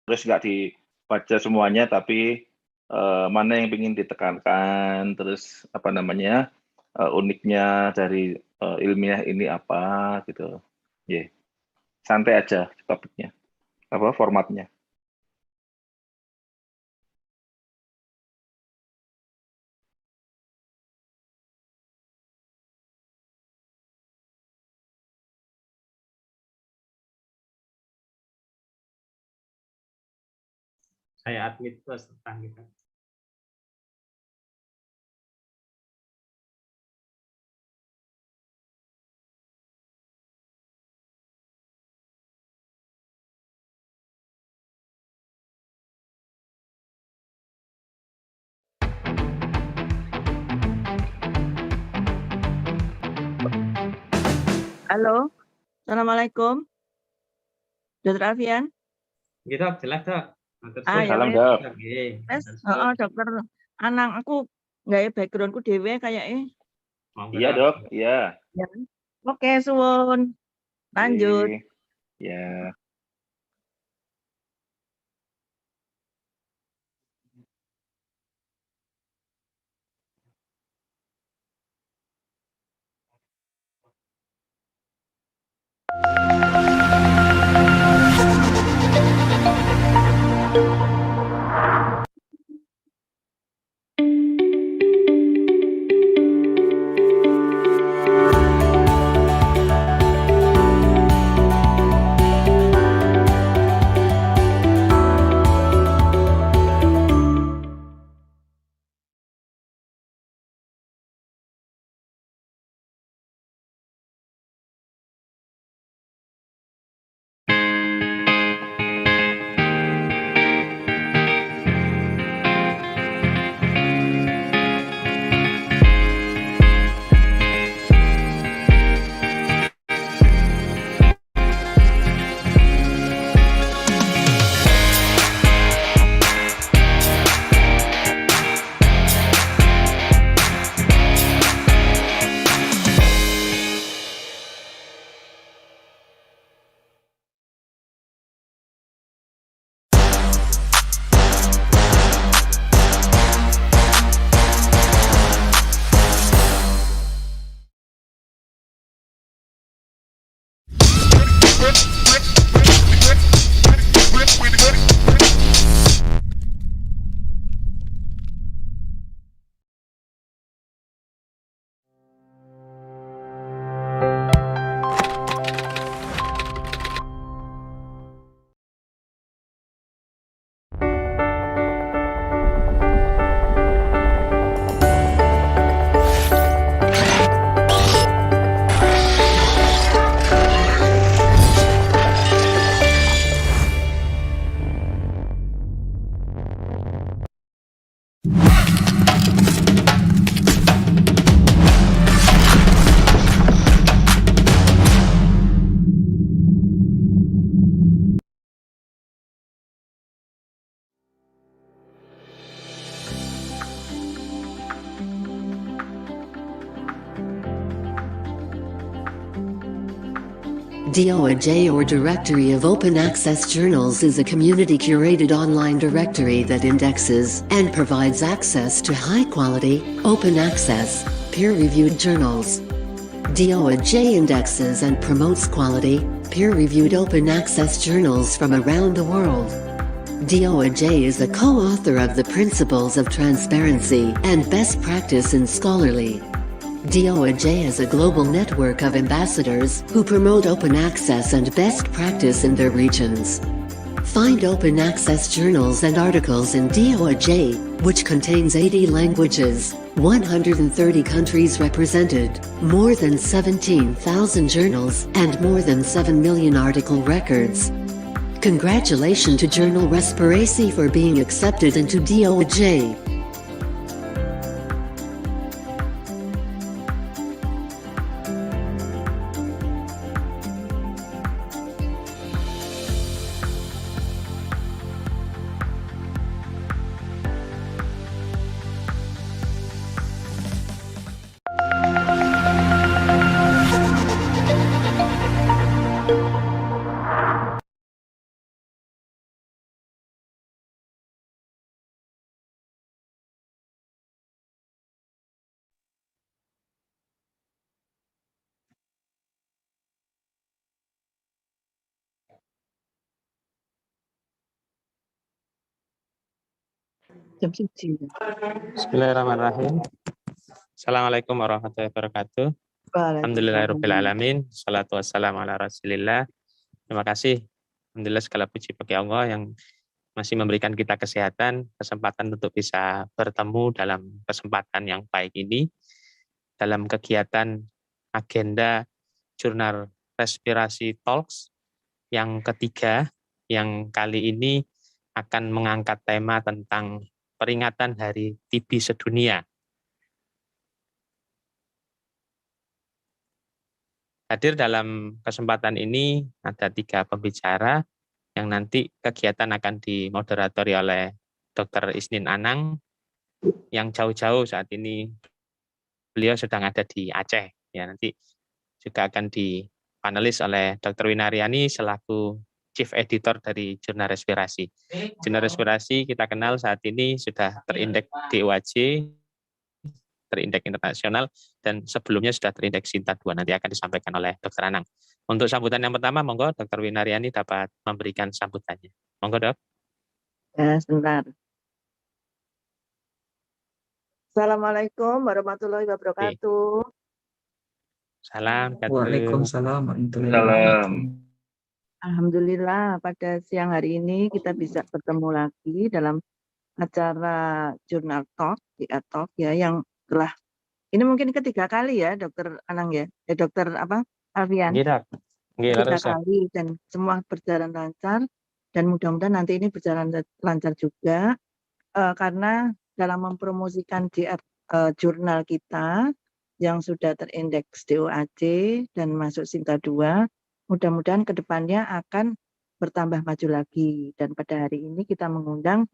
terus nggak dibaca semuanya, tapi mana yang ingin ditekankan, terus apa namanya, uniknya dari ilmiah ini apa gitu. Yeah. Santai aja topiknya, apa formatnya. Saya admit plus tentang kita. Halo, Assalamualaikum. Dokter Alfian? Gitu, jelas, Dok. Ah, ya Salam, wis. Dok. Wes, heeh, dokter. Anang aku nggawe background-ku dhewe kayake. Iya, Dok. Iya. Ya. Oke, suwun. Lanjut. Ya. DOAJ, or Directory of Open Access Journals, is a community-curated online directory that indexes and provides access to high-quality, open-access, peer-reviewed journals. DOAJ indexes and promotes quality, peer-reviewed open-access journals from around the world. DOAJ is a co-author of the Principles of Transparency and Best Practice in Scholarly. DOAJ is a global network of ambassadors who promote open access and best practice in their regions. Find open access journals and articles in DOAJ, which contains 80 languages, 130 countries represented, more than 17,000 journals, and more than 7 million article records. Congratulations to Journal Respiracy for being accepted into DOAJ. Jam 1. Bismillahirrahmanirrahim. Assalamualaikum warahmatullahi wabarakatuh. Alhamdulillahirrahmanirrahim. Salatu wassalamu ala rasulillah. Terima kasih. Alhamdulillah segala puji bagi Allah yang masih memberikan kita kesehatan, kesempatan untuk bisa bertemu dalam kesempatan yang baik ini, dalam kegiatan agenda Jurnal Respirasi Talks yang ketiga, yang kali ini akan mengangkat tema tentang peringatan Hari TB Sedunia. Hadir dalam kesempatan ini ada 3 pembicara yang nanti kegiatan akan dimoderatori oleh Dr. Isnin Anang yang jauh-jauh saat ini beliau sedang ada di Aceh. Ya, nanti juga akan dipanelis oleh Dr. Winariani selaku Chief Editor dari Jurnal Respirasi. Jurnal Respirasi kita kenal saat ini sudah terindeks DOAJ, terindeks internasional, dan sebelumnya sudah terindeks Sinta 2. Nanti akan disampaikan oleh Dr. Anang. Untuk sambutan yang pertama, monggo Dr. Winariani dapat memberikan sambutannya. Monggo, Dok. Ya, sebentar. Assalamualaikum warahmatullahi wabarakatuh. Salam. Waalaikumsalam warahmatullahi Salam. wabarakatuh. Alhamdulillah pada siang hari ini kita bisa bertemu lagi dalam acara Jurnal Talk, Talk ya, yang telah ini mungkin ketiga kali ya, Dokter Anang ya, Dokter Alfian. Nggih, Dok. Nggih, Ketiga leres, Dok. kali dan semua berjalan lancar dan mudah-mudahan nanti ini berjalan lancar juga karena dalam mempromosikan jurnal kita yang sudah terindeks DOAJ dan masuk Sinta 2, mudah-mudahan ke depannya akan bertambah maju lagi. Dan pada hari ini kita mengundang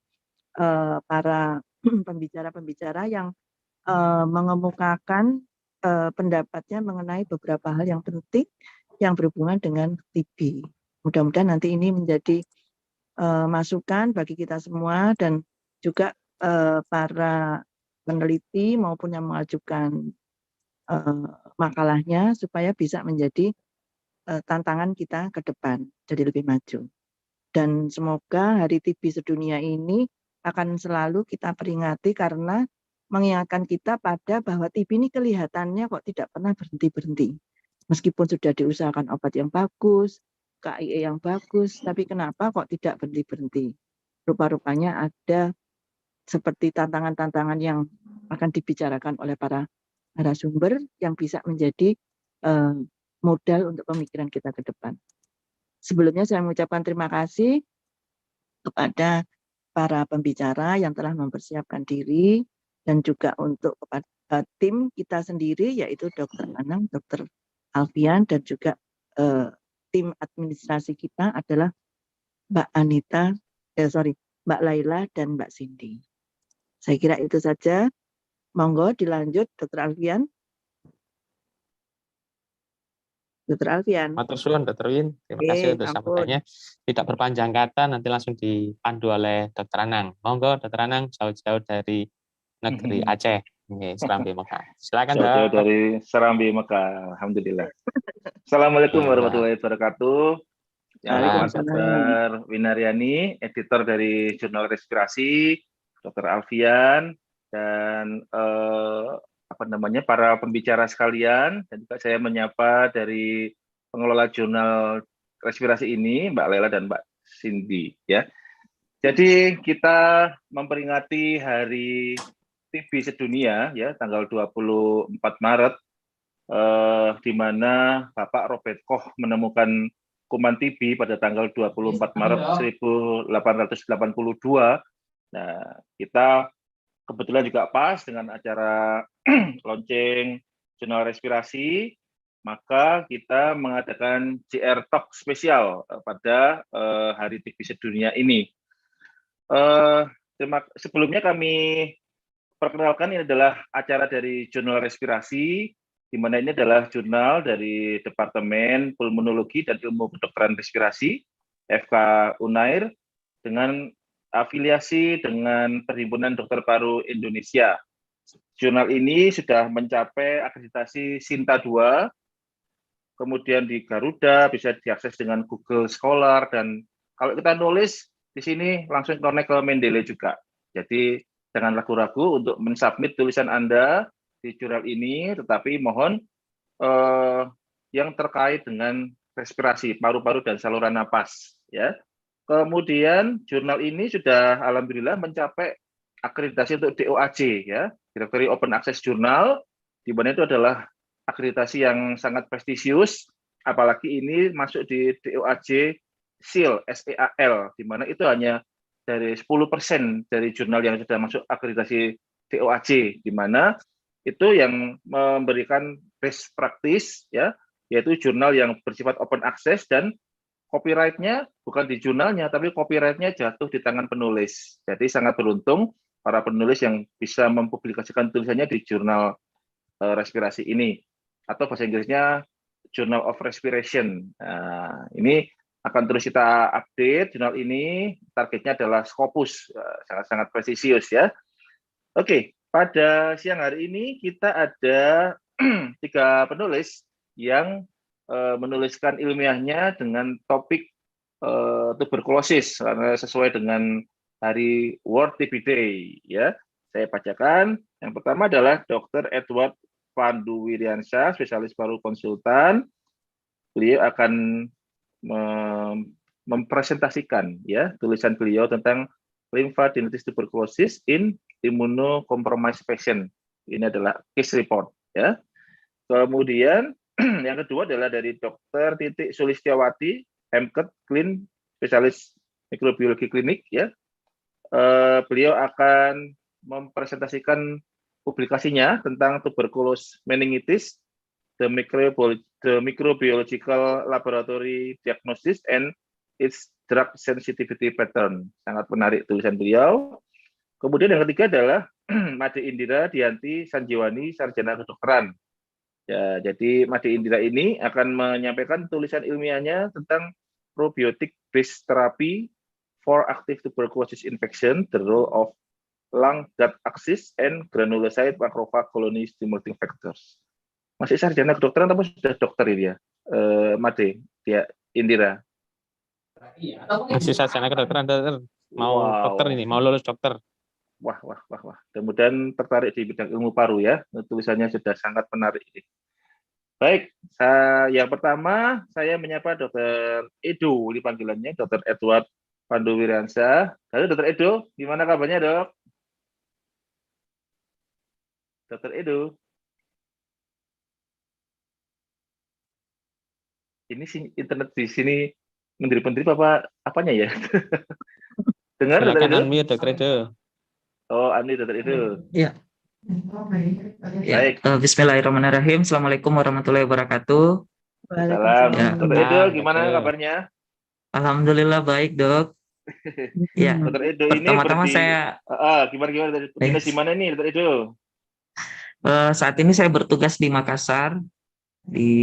para pembicara-pembicara yang mengemukakan pendapatnya mengenai beberapa hal yang penting yang berhubungan dengan TB. Mudah-mudahan nanti ini menjadi masukan bagi kita semua dan juga para peneliti maupun yang mengajukan makalahnya supaya bisa menjadi tantangan kita ke depan, jadi lebih maju. Dan semoga Hari TB Sedunia ini akan selalu kita peringati karena mengingatkan kita pada bahwa TB ini kelihatannya kok tidak pernah berhenti-berhenti. Meskipun sudah diusahakan obat yang bagus, KIE yang bagus, tapi kenapa kok tidak berhenti-berhenti? Rupa-rupanya ada seperti tantangan-tantangan yang akan dibicarakan oleh para narasumber yang bisa menjadi modal untuk pemikiran kita ke depan. Sebelumnya saya mengucapkan terima kasih kepada para pembicara yang telah mempersiapkan diri dan juga untuk kepada tim kita sendiri yaitu Dr. Anang, Dr. Alfian dan juga tim administrasi kita adalah Mbak Laila dan Mbak Cindy. Saya kira itu saja. Monggo dilanjut Dr. Alfian. Dr. Alfian. Matur suwun, Dr. Win. Terima kasih untuk sambutannya. Tidak berpanjang kata, nanti langsung dipandu oleh Dr. Anang. Monggo, Dr. Anang, jauh-jauh dari negeri Aceh. Serambi Mekah. Silakan, Dok. Jauh-jauh dari Serambi Mekah. Alhamdulillah. Assalamualaikum warahmatullahi wabarakatuh. Yang hormat Dr. Winariani, editor dari Jurnal Respirasi, Dr. Alfian, dan para pembicara sekalian, dan juga saya menyapa dari pengelola Jurnal Respirasi ini, Mbak Lela dan Mbak Cindy. Ya, jadi kita memperingati Hari TB Sedunia, ya, tanggal 24 Maret, di mana Bapak Robert Koch menemukan kuman TB pada tanggal 24 Maret 1882. Nah, kita kebetulan juga pas dengan acara launching Jurnal Respirasi, maka kita mengadakan JR Talk spesial pada Hari TB Sedunia ini. Sebelumnya kami perkenalkan, ini adalah acara dari Jurnal Respirasi, di mana ini adalah jurnal dari Departemen Pulmonologi dan Ilmu Kedokteran Respirasi, FK Unair, dengan afiliasi dengan Perhimpunan Dokter Paru Indonesia. Jurnal ini sudah mencapai akreditasi Sinta 2, kemudian di Garuda bisa diakses dengan Google Scholar, dan kalau kita nulis di sini langsung connect ke Mendeley juga. Jadi jangan ragu-ragu untuk mensubmit tulisan Anda di jurnal ini, tetapi mohon yang terkait dengan respirasi, paru-paru dan saluran napas, ya. Kemudian jurnal ini sudah alhamdulillah mencapai akreditasi untuk DOAJ, ya, Directory Open Access Journal, di mana itu adalah akreditasi yang sangat prestisius, apalagi ini masuk di DOAJ SEAL, SEAL, di mana itu hanya dari 10% dari jurnal yang sudah masuk akreditasi DOAJ, di mana itu yang memberikan best practice, ya, yaitu jurnal yang bersifat open access dan copyright-nya bukan di jurnalnya, tapi copyright-nya jatuh di tangan penulis. Jadi sangat beruntung para penulis yang bisa mempublikasikan tulisannya di jurnal respirasi ini, atau bahasa Inggrisnya Journal of Respiration. Nah, ini akan terus kita update jurnal ini, targetnya adalah Scopus, sangat-sangat presisius, ya. Oke, pada siang hari ini kita ada 3 penulis yang menuliskan ilmiahnya dengan topik tuberkulosis, karena sesuai dengan hari World TB Day, ya. Saya bacakan. Yang pertama adalah Dr. Edward Panduwiryansyah, spesialis paru konsultan. Beliau akan mempresentasikan, ya, tulisan beliau tentang lymphadenitis tuberculosis in immunocompromised patient. Ini adalah case report, ya. Kemudian yang kedua adalah dari Dr. Titik Sulistiawati, MKet Klin, spesialis mikrobiologi klinik, ya. Beliau akan mempresentasikan publikasinya tentang tuberculosis meningitis, the microbiological laboratory diagnosis and its drug sensitivity pattern. Sangat menarik tulisan beliau. Kemudian yang ketiga adalah Made Indira Dianti Sanjiwani, sarjana kedokteran. Ya, jadi Made Indira ini akan menyampaikan tulisan ilmiahnya tentang probiotic based therapy for active tuberculosis infection, the role of lung gut axis and granulocyte macrophage colony stimulating factors. Masih sarjana kedokteran atau sudah dokter ini ya, Made dia Indira? Masih sarjana kedokteran, dokter. Mau dokter ini, mau lulus dokter. Wah. Kemudian tertarik di bidang ilmu paru, ya. Tulisannya sudah sangat menarik. Baik, yang pertama saya menyapa Dr. Edo, di panggilannya Dr. Edward Panduwiryansyah. Halo Dr. Edo, gimana kabarnya, Dok? Dr. Edo. Ini internet di sini menteri-menteri apa apanya ya? Dengar, Dr. Edo? Unmute, Dr. Edo. Oh, Andi, Dr. Edo. Iya. Baik. Bismillahirrahmanirrahim. Assalamualaikum warahmatullahi wabarakatuh. Salam. Ya. Dr. Edo, gimana kabarnya? Alhamdulillah baik, Dok. Ya. Dr. Edo ini Pertama-tama saya gimana tugas di mana nih, Dr. Edo? Saat ini saya bertugas di Makassar, di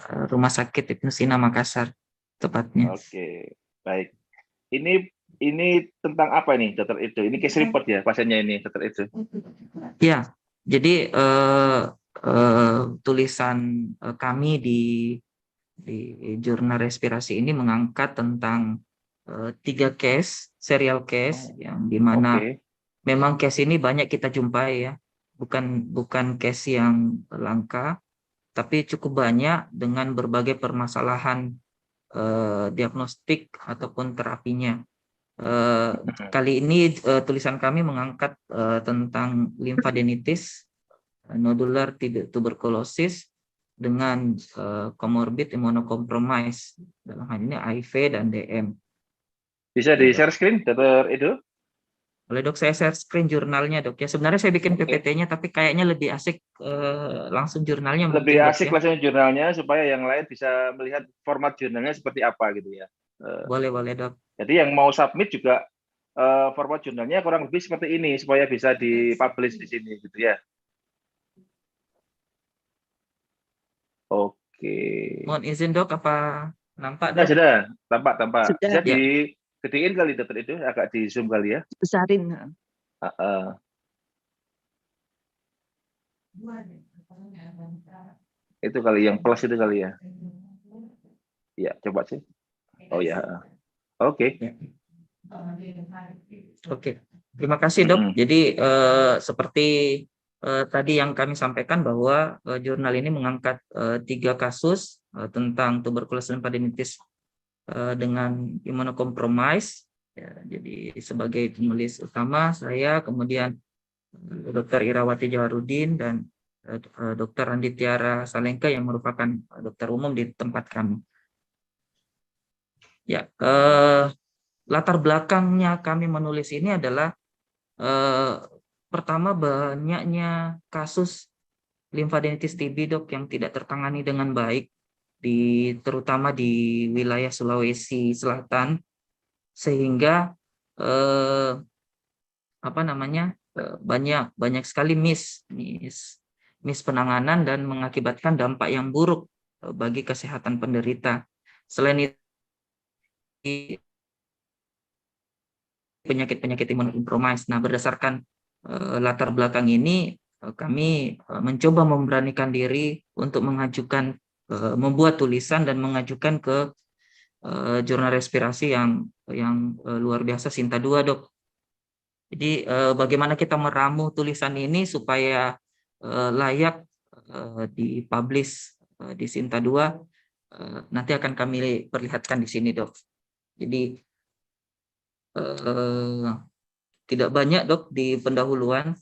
Rumah Sakit Ibnu Sina Makassar tepatnya. Oke, baik. Ini tentang apa nih, Dr. Edo? Ini case report ya pasiennya ini, Dr. Edo? Ya, jadi tulisan kami di jurnal respirasi ini mengangkat tentang 3 case, serial case, yang dimana memang case ini banyak kita jumpai, ya. Bukan case yang langka, tapi cukup banyak dengan berbagai permasalahan diagnostik ataupun terapinya. Kali ini tulisan kami mengangkat tentang lymphadenitis nodular tuberculosis dengan comorbid immunocompromised, dalam hal ini HIV dan DM. Bisa di share screen, Dr. Edo? Boleh, Dok, saya share screen jurnalnya, Dok. Ya, sebenarnya saya bikin PPT-nya, tapi kayaknya lebih asik langsung jurnalnya. Lebih mungkin, asik Dok, ya? langsung jurnalnya supaya yang lain bisa melihat format jurnalnya seperti apa gitu ya. Boleh, Dok. Jadi yang mau submit juga format jurnalnya kurang lebih seperti ini supaya bisa dipublish di sini gitu ya. Oke. Mohon izin, Dok, apa nampak, Nah, Dok? sudah tampak. Sudah. Bisa digedein kali, Dr. Edo, agak di zoom kali ya. Besarin. Itu kali yang plus itu kali ya. Ya, coba sih. Oh ya. Oke. Oke. Terima kasih dok. Mm-mm. Jadi seperti tadi yang kami sampaikan bahwa jurnal ini mengangkat 3 kasus tentang tuberkulosis lymphadenitis dengan imunokompromis. Ya, jadi sebagai penulis utama saya, kemudian Dr. Irawati Jawarudin dan Dr. Andi Tiara Salengka yang merupakan dokter umum di tempat kami. Ya, latar belakangnya kami menulis ini adalah pertama banyaknya kasus limfadenitis TB dok yang tidak tertangani dengan baik terutama di wilayah Sulawesi Selatan, sehingga banyak sekali miss penanganan dan mengakibatkan dampak yang buruk bagi kesehatan penderita. Selain itu, penyakit-penyakit imunokompromis. Nah, berdasarkan latar belakang ini, kami mencoba memberanikan diri untuk membuat tulisan dan mengajukan ke jurnal respirasi yang luar biasa, Sinta 2 dok. Jadi bagaimana kita meramu tulisan ini supaya layak dipublish di Sinta 2, nanti akan kami perlihatkan di sini dok. Jadi tidak banyak dok di pendahuluan.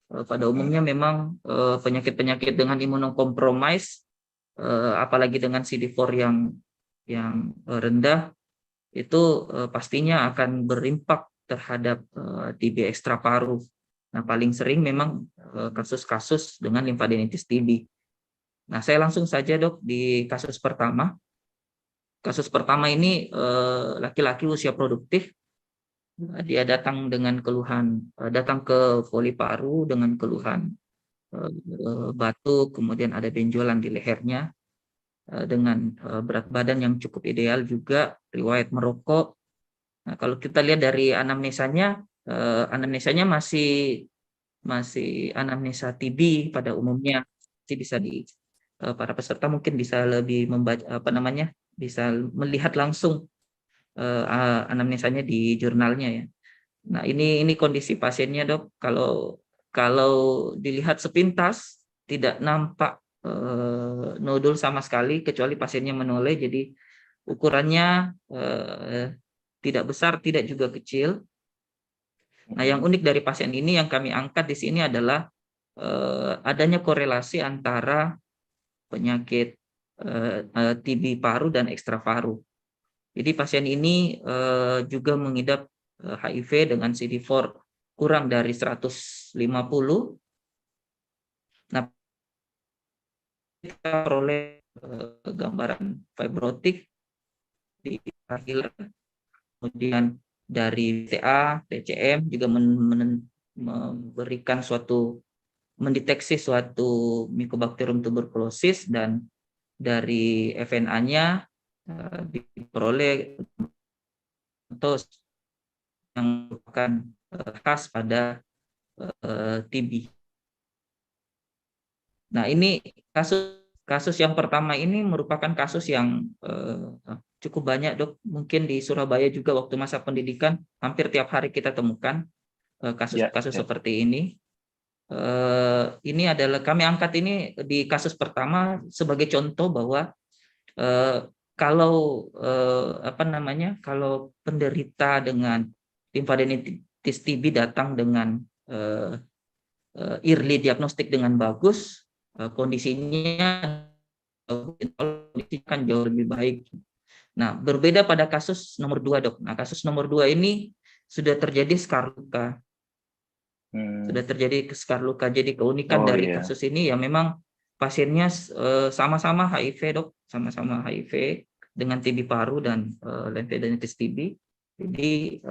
Pada umumnya memang penyakit-penyakit dengan imunokompromis, apalagi dengan CD4 yang rendah, itu pastinya akan berimpak terhadap TB ekstra paru. Nah, paling sering memang kasus-kasus dengan limfadenitis TB. Nah, saya langsung saja dok di kasus pertama. Kasus pertama ini laki-laki usia produktif. Dia datang ke poli paru dengan keluhan batuk, kemudian ada benjolan di lehernya, dengan berat badan yang cukup ideal juga, riwayat merokok. Nah, kalau kita lihat dari anamnesanya masih anamnesa TB pada umumnya. Jadi bisa para peserta mungkin bisa lebih membaca bisa melihat langsung anamnesanya di jurnalnya ya. Nah, ini kondisi pasiennya dok. Kalau dilihat sepintas tidak nampak nodul sama sekali kecuali pasiennya menoleh. Jadi ukurannya tidak besar, tidak juga kecil. Nah, yang unik dari pasien ini yang kami angkat di sini adalah adanya korelasi antara penyakit TB paru dan ekstra paru. Jadi pasien ini juga mengidap HIV dengan CD4 kurang dari 150. Nah, kita peroleh gambaran fibrotik di akhir, kemudian dari TA, TCM juga mendeteksi suatu Mycobacterium tuberculosis, dan dari FNA-nya diperoleh yang merupakan khas pada TB. Nah, ini kasus yang pertama ini merupakan kasus yang cukup banyak dok. Mungkin di Surabaya juga waktu masa pendidikan hampir tiap hari kita temukan kasus-kasus seperti ini. Ini adalah kami angkat ini di kasus pertama sebagai contoh bahwa kalau penderita dengan limfadenitis TB datang dengan early diagnostik dengan bagus, kondisinya akan jauh lebih baik. Nah, berbeda pada kasus nomor 2 dok. Nah, kasus nomor 2 ini sudah terjadi skar luka. Sudah terjadi skar luka. Jadi keunikan dari kasus ini ya memang pasiennya sama-sama HIV dok, sama-sama HIV dengan TB paru dan limfadenitis TB. Jadi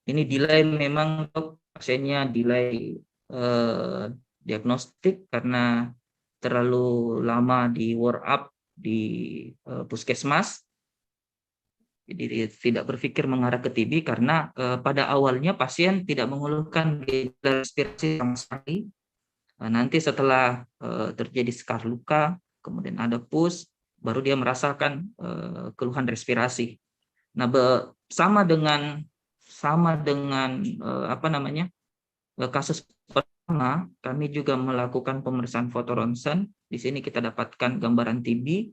ini delay memang dok, pasiennya delay diagnostik karena terlalu lama di work up di puskesmas. Jadi tidak berpikir mengarah ke TB karena pada awalnya pasien tidak mengeluhkan gejala respirasi sama sekali. Nanti setelah terjadi skar luka, kemudian ada pus, baru dia merasakan keluhan respirasi. Nah, sama dengan sama dengan kasus pertama, kami juga melakukan pemeriksaan foto ronsen. Di sini kita dapatkan gambaran TB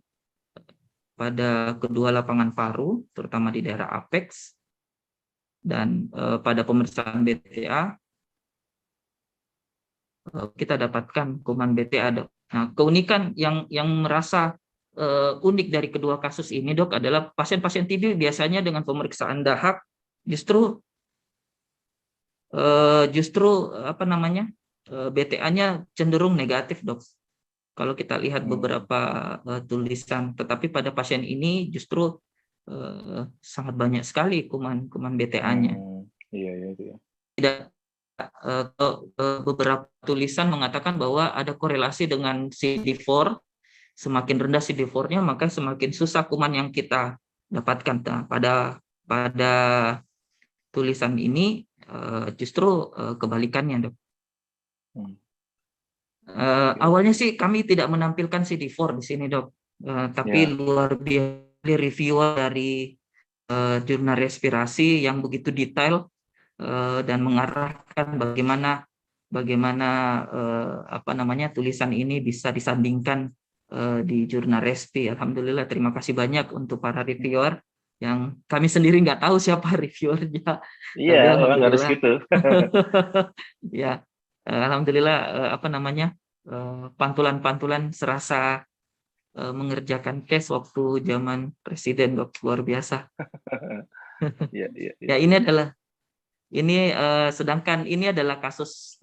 pada kedua lapangan paru, terutama di daerah apex. Dan pada pemeriksaan BTA kita dapatkan kuman BTA, Dok. Nah, keunikan yang merasa unik dari kedua kasus ini, Dok, adalah pasien-pasien TB biasanya dengan pemeriksaan dahak justru BTA-nya cenderung negatif, Dok. Kalau kita lihat beberapa tulisan, tetapi pada pasien ini justru sangat banyak sekali kuman BTA-nya. Iya. Tidak beberapa tulisan mengatakan bahwa ada korelasi dengan CD4. Semakin rendah CD4-nya, maka semakin susah kuman yang kita dapatkan. Nah, pada tulisan ini justru kebalikannya, Dok. Awalnya sih kami tidak menampilkan CD4 di sini, Dok. Tapi luar biasa reviewer dari jurnal respirasi yang begitu detail dan mengarahkan bagaimana tulisan ini bisa disandingkan di jurnal respi. Alhamdulillah, terima kasih banyak untuk para reviewer yang kami sendiri nggak tahu siapa reviewernya. Iya, memang harus gitu. Ya, alhamdulillah pantulan-pantulan serasa mengerjakan case waktu zaman presiden, Dok. Luar biasa. Iya. Ya, sedangkan ini adalah kasus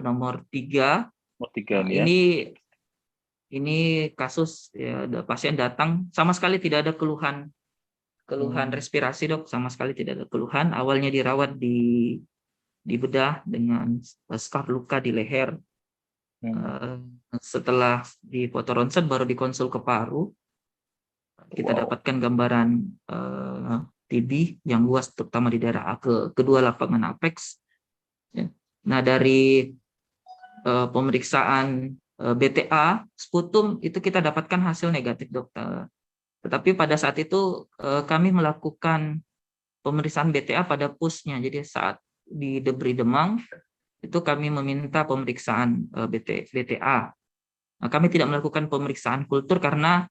nomor 3. Nah, ini kasus ada pasien datang sama sekali tidak ada keluhan respirasi, Dok, sama sekali tidak ada keluhan. Awalnya dirawat di bedah dengan scar luka di leher. Setelah di foto ronsen baru dikonsul ke paru. Kita dapatkan gambaran TB yang luas, terutama di daerah kedua lapangan apex. Nah, dari pemeriksaan BTA sputum itu kita dapatkan hasil negatif, Dokter. Tetapi pada saat itu kami melakukan pemeriksaan BTA pada pusnya. Jadi saat di Debri Demang itu kami meminta pemeriksaan BTA. Nah, kami tidak melakukan pemeriksaan kultur karena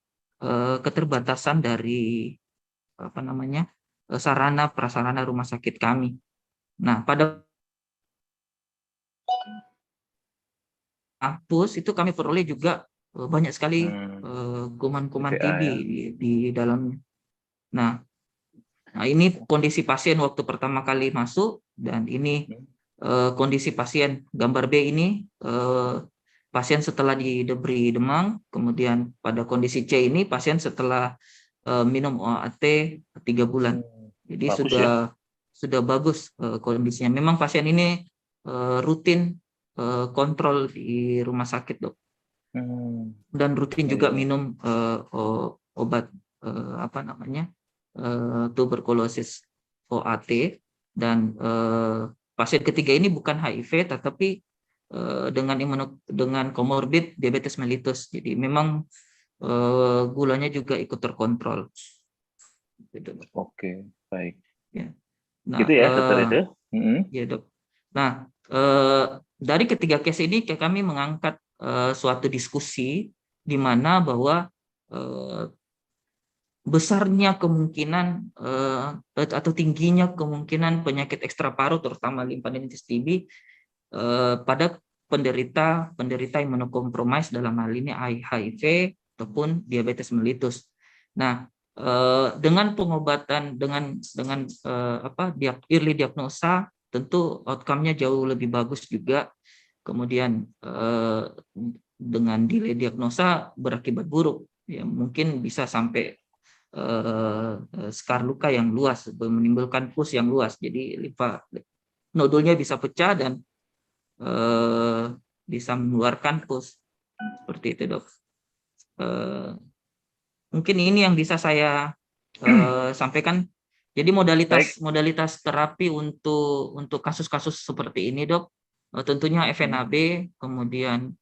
keterbatasan dari sarana prasarana rumah sakit kami. Nah, pada pus itu kami peroleh juga banyak sekali kuman-kuman TB di dalamnya. Nah, ini kondisi pasien waktu pertama kali masuk, dan ini kondisi pasien gambar B ini pasien setelah di Debri Demang. Kemudian pada kondisi C ini pasien setelah minum OAT 3 bulan. Jadi bagus, sudah bagus kondisinya. Memang pasien ini rutin kontrol di rumah sakit, Dok. Dan rutin juga minum obat tuberkulosis OAT. Dan pasien ketiga ini bukan HIV, tetapi dengan komorbid diabetes mellitus. Jadi memang gulanya juga ikut terkontrol. Oke, baik. Ya. Nah, gitu ya, Dokter itu. Ya, Dok. Nah, dari ketiga case ini kami mengangkat suatu diskusi di mana bahwa besarnya kemungkinan atau tingginya kemungkinan penyakit ekstraparu, terutama limfadenitis TB pada penderita imunokompromis, dalam hal ini HIV ataupun diabetes mellitus. Nah, dengan pengobatan dengan early diagnosa, tentu outcome-nya jauh lebih bagus juga. Kemudian dengan delay diagnosa berakibat buruk, ya mungkin bisa sampai scar luka yang luas, menimbulkan pus yang luas. Jadi nodulnya bisa pecah dan bisa mengeluarkan pus. Seperti itu, Dok. Mungkin ini yang bisa saya sampaikan. Jadi modalitas terapi untuk kasus-kasus seperti ini, Dok, tentunya FNAB, kemudian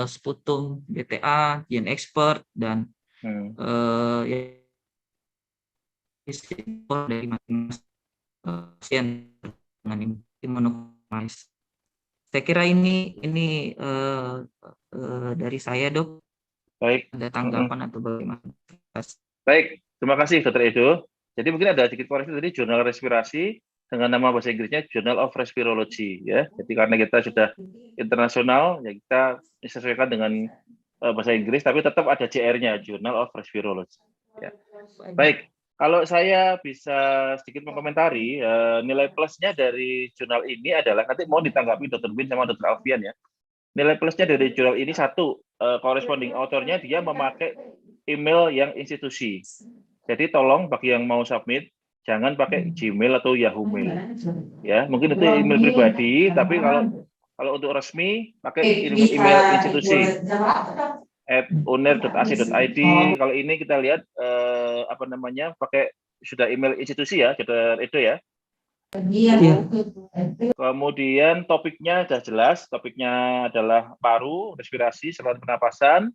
sputum BTA, gen expert, dan dari masing-masing pasien dengan imunokompromis. Saya kira ini dari saya, Dok. Baik. Ada tanggapan atau bagaimana? Baik, terima kasih Dr. Edo. Jadi mungkin ada sedikit koreksi tadi jurnal respirasi dengan nama bahasa Inggrisnya Journal of Respirology ya. Jadi karena kita sudah internasional ya kita disesuaikan dengan bahasa Inggris tapi tetap ada JR-nya Journal of Respirology. Ya. Baik, kalau saya bisa sedikit mengomentari nilai plusnya dari jurnal ini adalah nanti mau ditanggapi Dr. Win sama Dr. Alfian ya. Nilai plusnya dari jurnal ini satu, corresponding author-nya dia memakai email yang institusi. Jadi tolong bagi yang mau submit jangan pakai Gmail atau Yahoo Mail. Ya, mungkin itu email pribadi, tapi kalau untuk resmi pakai email institusi @uner.ac.id. Kalau ini kita lihat pakai sudah email institusi ya, Dr. Edo ya. Kemudian topiknya sudah jelas, topiknya adalah paru, respirasi, saluran pernapasan.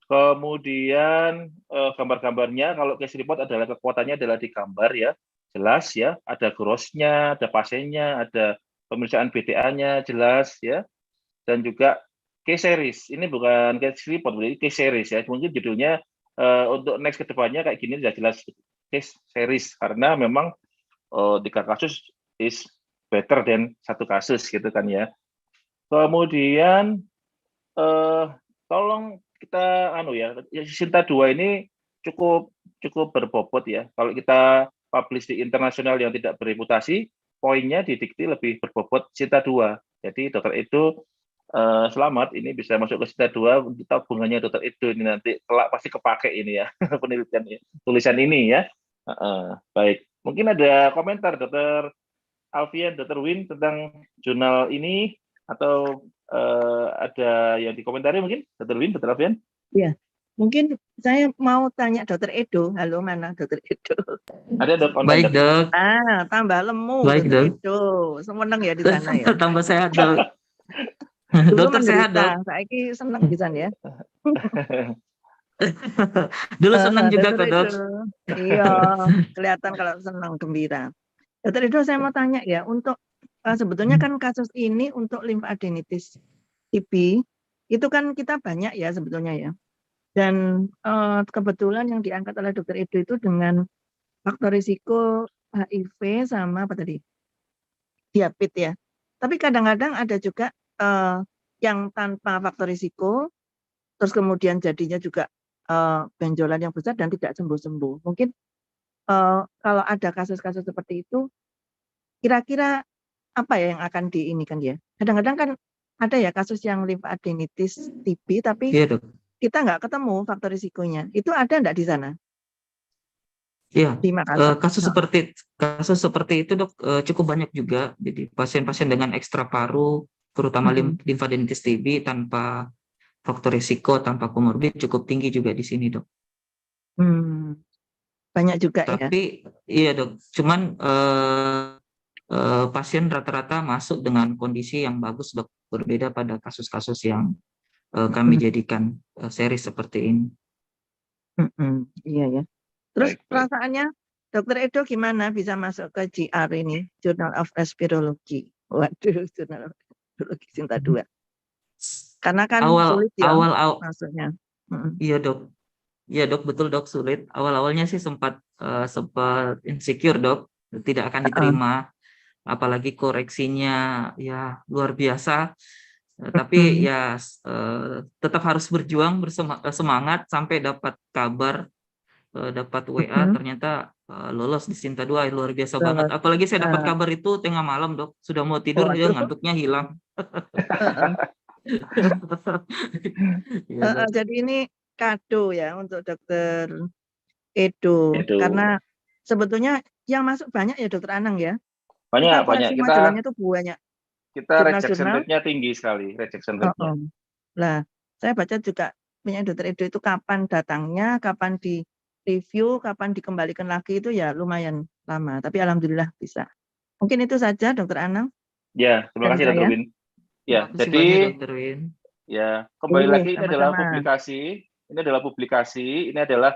Kemudian gambar-gambarnya, kalau case report adalah kekuatannya adalah di gambar ya, jelas ya, ada grossnya, ada pasiennya, ada pemeriksaan BTA-nya jelas ya, dan juga case series. Ini bukan case report, ini case series ya. Mungkin judulnya untuk next ke depannya kayak gini sudah jelas case series karena memang 3 kasus is better than 1 kasus gitu kan ya. Kemudian tolong kita Sinta 2 ini cukup berbobot ya. Kalau kita publish di internasional yang tidak bereputasi, poinnya di dikti lebih berbobot Sinta 2. Jadi Dr. Edo selamat ini bisa masuk ke Sinta 2 untuk tabungannya Dr. Edo ini nanti kelak pasti kepake ini ya penelitian ya, tulisan ini ya. Baik, mungkin ada komentar Dr. Alfian, Dr. Win tentang jurnal ini atau ada yang dikomentari mungkin Dr. Win, Dr. Alfian? Ya, mungkin saya mau tanya Dr. Edo. Halo, mana Dr. Edo? Ada Dok. Baik, Dok. Tambah lemu Baik, Dr. Dok. Edo. Seneng ya di sana ya. Tambah sehat, Dok. Dulu Dokter sehat, Dok. Saya seneng di sana ya. Dulu senang juga kok, Dok. Iya, kelihatan kalau senang, gembira. Dr. Edo, saya mau tanya ya, untuk sebetulnya kan kasus ini untuk limfadenitis TB, itu kan kita banyak ya sebetulnya ya. Dan kebetulan yang diangkat oleh Dr. Edo itu dengan faktor risiko HIV sama apa tadi? Diabetes ya. Tapi kadang-kadang ada juga yang tanpa faktor risiko, terus kemudian jadinya juga benjolan yang besar dan tidak sembuh-sembuh. Mungkin kalau ada kasus-kasus seperti itu, kira-kira apa ya yang akan diinikan ya? Kadang-kadang kan ada ya kasus yang limfadenitis TB, tapi Iya, Dok. kita nggak ketemu faktor risikonya. Itu ada nggak di sana? Iya, Di Makassar. kasus seperti itu, Dok, cukup banyak juga. Jadi pasien-pasien dengan ekstra paru, terutama limfadenitis TB tanpa faktor risiko, tanpa komorbid cukup tinggi juga di sini, Dok. Banyak juga ya. Tapi iya, Dok, cuman pasien rata-rata masuk dengan kondisi yang bagus, Dok. Berbeda pada kasus-kasus yang kami jadikan seri seperti ini. Iya ya. Terus Baik. perasaannya Dr. Edo gimana bisa masuk ke JR ini, Journal of Respirology? Waduh, Journal of Respirology Sinta 2. Karena kan sulit ya masuknya. Iya, Dok. Iya, Dok, betul, Dok, sulit. Awal-awalnya sih sempat insecure, Dok, tidak akan diterima. Apalagi koreksinya ya luar biasa. Tapi ya tetap harus berjuang, semangat sampai dapat kabar, dapat WA ternyata lolos di Sinta 2. Luar biasa banget. Apalagi saya dapat kabar itu tengah malam, Dok. Sudah mau tidur ya ngantuknya hilang. Jadi ini kado ya untuk Dr. Edo. Karena sebetulnya yang masuk banyak ya Dr. Anang ya. Banyak. Majalahnya itu banyak. Kita rejection rate-nya tinggi sekali, rejection rate-nya. Nah, saya baca juga punya Dr. Edo itu kapan datangnya, kapan di review, kapan dikembalikan lagi itu ya lumayan lama. Tapi alhamdulillah bisa. Mungkin itu saja Dr. Anang. Ya, terima kasih Dr. Win. Ya, jadi ya kembali lagi ini adalah publikasi. Ini adalah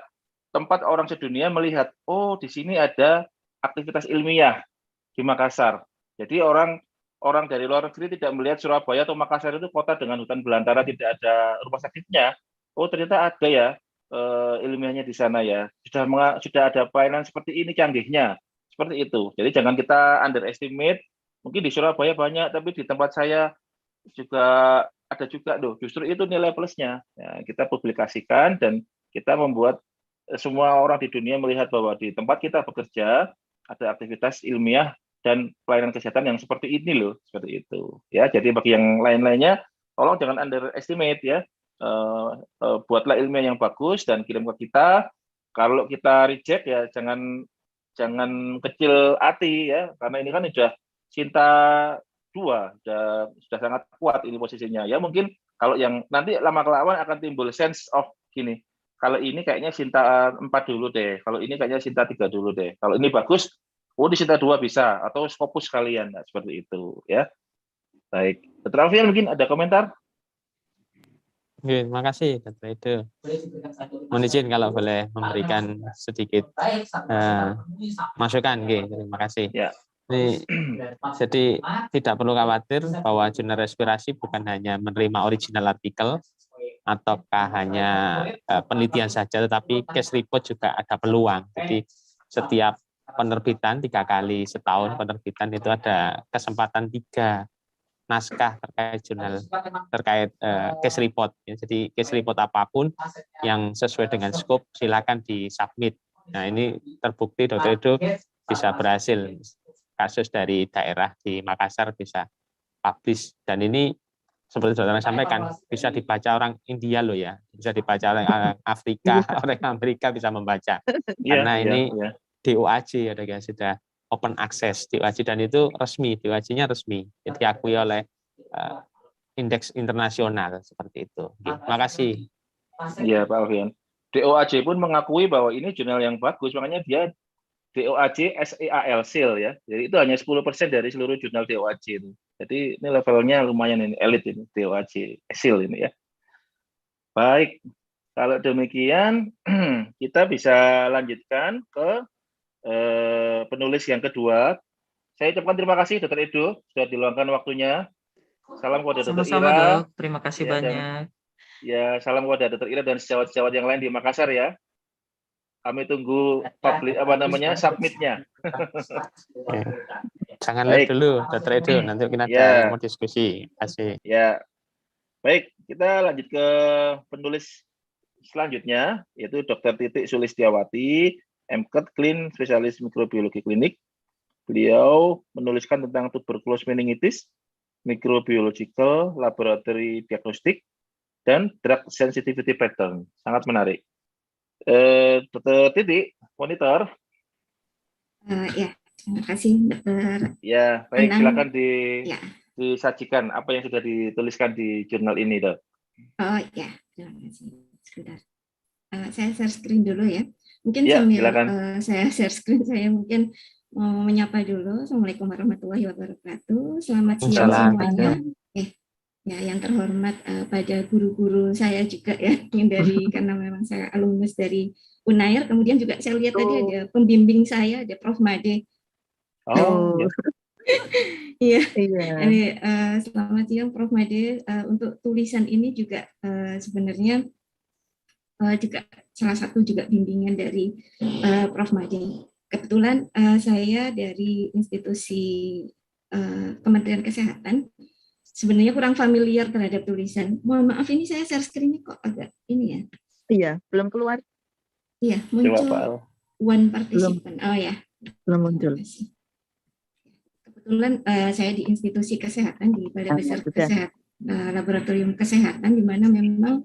tempat orang sedunia melihat, oh di sini ada aktivitas ilmiah. di Makassar. Jadi orang dari luar negeri tidak melihat Surabaya atau Makassar itu kota dengan hutan belantara tidak ada rumah sakitnya. Oh ternyata ada ya ilmiahnya di sana ya. Sudah ada pelayanan seperti ini canggihnya. Seperti itu. Jadi jangan kita underestimate. Mungkin di Surabaya banyak, tapi di tempat saya juga ada juga loh. Justru itu nilai plusnya. Ya, kita publikasikan dan kita membuat semua orang di dunia melihat bahwa di tempat kita bekerja ada aktivitas ilmiah dan pelayanan kesehatan yang seperti ini loh, seperti itu. Ya, jadi bagi yang lain-lainnya, tolong jangan underestimate ya. Buatlah ilmiah yang bagus dan kirim ke kita. Kalau kita reject ya jangan kecil hati ya, karena ini kan sudah cinta dua, sudah sangat kuat ini posisinya. Ya mungkin kalau yang nanti lama-kelamaan akan timbul sense of gini. Kalau ini kayaknya Sinta 4 dulu deh. Kalau ini kayaknya Sinta 3 dulu deh. Kalau ini bagus, oh di Sinta 2 bisa. Atau Scopus kalian. Nah, seperti itu. Ya. Baik. Dr. Alfian mungkin ada komentar? Oke, terima kasih Dr. Edo. Mohon izin kalau boleh memberikan sedikit masukan. Oke, terima kasih. Ya. Jadi tidak perlu khawatir bahwa jurnal respirasi bukan hanya menerima original artikel, ataukah hanya penelitian saja, tetapi case report juga ada peluang. Jadi setiap penerbitan 3 kali setahun penerbitan itu ada kesempatan 3 naskah terkait jurnal terkait case report. Jadi case report apapun yang sesuai dengan scope silakan disubmit. Nah ini terbukti Dr. Edo bisa berhasil, kasus dari daerah di Makassar bisa publish, dan ini seperti dokter sampaikan bisa dibaca orang India loh ya, bisa dibaca orang Afrika, orang Amerika bisa membaca karena ini DOAJ ya guys, sudah open access DOAJ dan itu resmi, DOAJ-nya resmi, jadi diakui oleh indeks internasional seperti itu. Terima kasih. Iya Pak Alfian. DOAJ pun mengakui bahwa ini jurnal yang bagus, makanya dia DOAJ SEAL SEAL ya. Jadi itu hanya 10% dari seluruh jurnal DOAJ itu. Jadi ini levelnya lumayan ini, elit ini DOAJ SEAL ini ya. Baik, kalau demikian kita bisa lanjutkan ke penulis yang kedua. Saya ucapkan terima kasih Dr. Edo sudah diluangkan waktunya. Salam kepada Dr. Sama-sama, Ira. Dok. Terima kasih banyak. Ya, salam kepada Dr. Ira dan sejawat-sejawat yang lain di Makassar ya. Kami tunggu submitnya. Jangan lihat dulu Dr. Edo, nanti kita ada mau diskusi. Kasih. Ya. Baik, kita lanjut ke penulis selanjutnya yaitu Dr. Titik Sulistiawati, MCAT Clean spesialis mikrobiologi klinik. Beliau menuliskan tentang tuberculosis meningitis, microbiological laboratory diagnostic, dan drug sensitivity pattern. Sangat menarik. Dr. Titik, monitor. Ya, terima kasih Dr. Ya, baik, silakan disajikan apa yang sudah dituliskan di jurnal ini, Dok. Oh ya, terima kasih. Sebentar. Saya share screen dulu ya. Mungkin ya, sambil saya share screen, saya mungkin mau menyapa dulu. Assalamualaikum warahmatullahi wabarakatuh. Selamat siang semuanya. Ya, yang terhormat pada guru-guru saya juga ya, yang dari karena memang saya alumnus dari Unair, kemudian juga saya lihat tadi ada pembimbing saya, ada Prof. Made. Oh, iya. Selamat siang Prof. Made. Untuk tulisan ini juga sebenarnya juga salah satu juga bimbingan dari Prof. Made. Kebetulan saya dari institusi Kementerian Kesehatan. Sebenarnya kurang familiar terhadap tulisan. Mohon maaf ini saya share screen-nya kok agak ini ya. Iya, belum keluar. Iya, muncul one participant. Oh ya. Belum muncul. Kebetulan saya di institusi kesehatan di Balai Besar Kesehatan, Laboratorium Kesehatan, di mana memang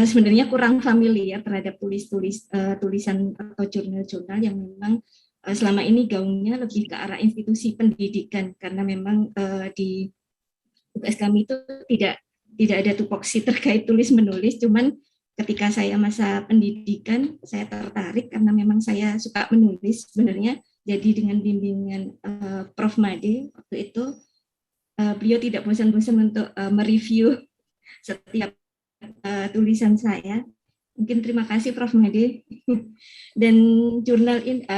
sebenarnya kurang familiar terhadap tulisan atau jurnal-jurnal yang memang selama ini gaungnya lebih ke arah institusi pendidikan, karena memang di tugas kami itu tidak ada tupoksi terkait tulis menulis, cuman ketika saya masa pendidikan saya tertarik karena memang saya suka menulis sebenarnya. Jadi dengan bimbingan Prof. Made waktu itu beliau tidak bosan-bosan untuk mereview setiap tulisan saya. Mungkin terima kasih Prof. Made. Dan jurnal ini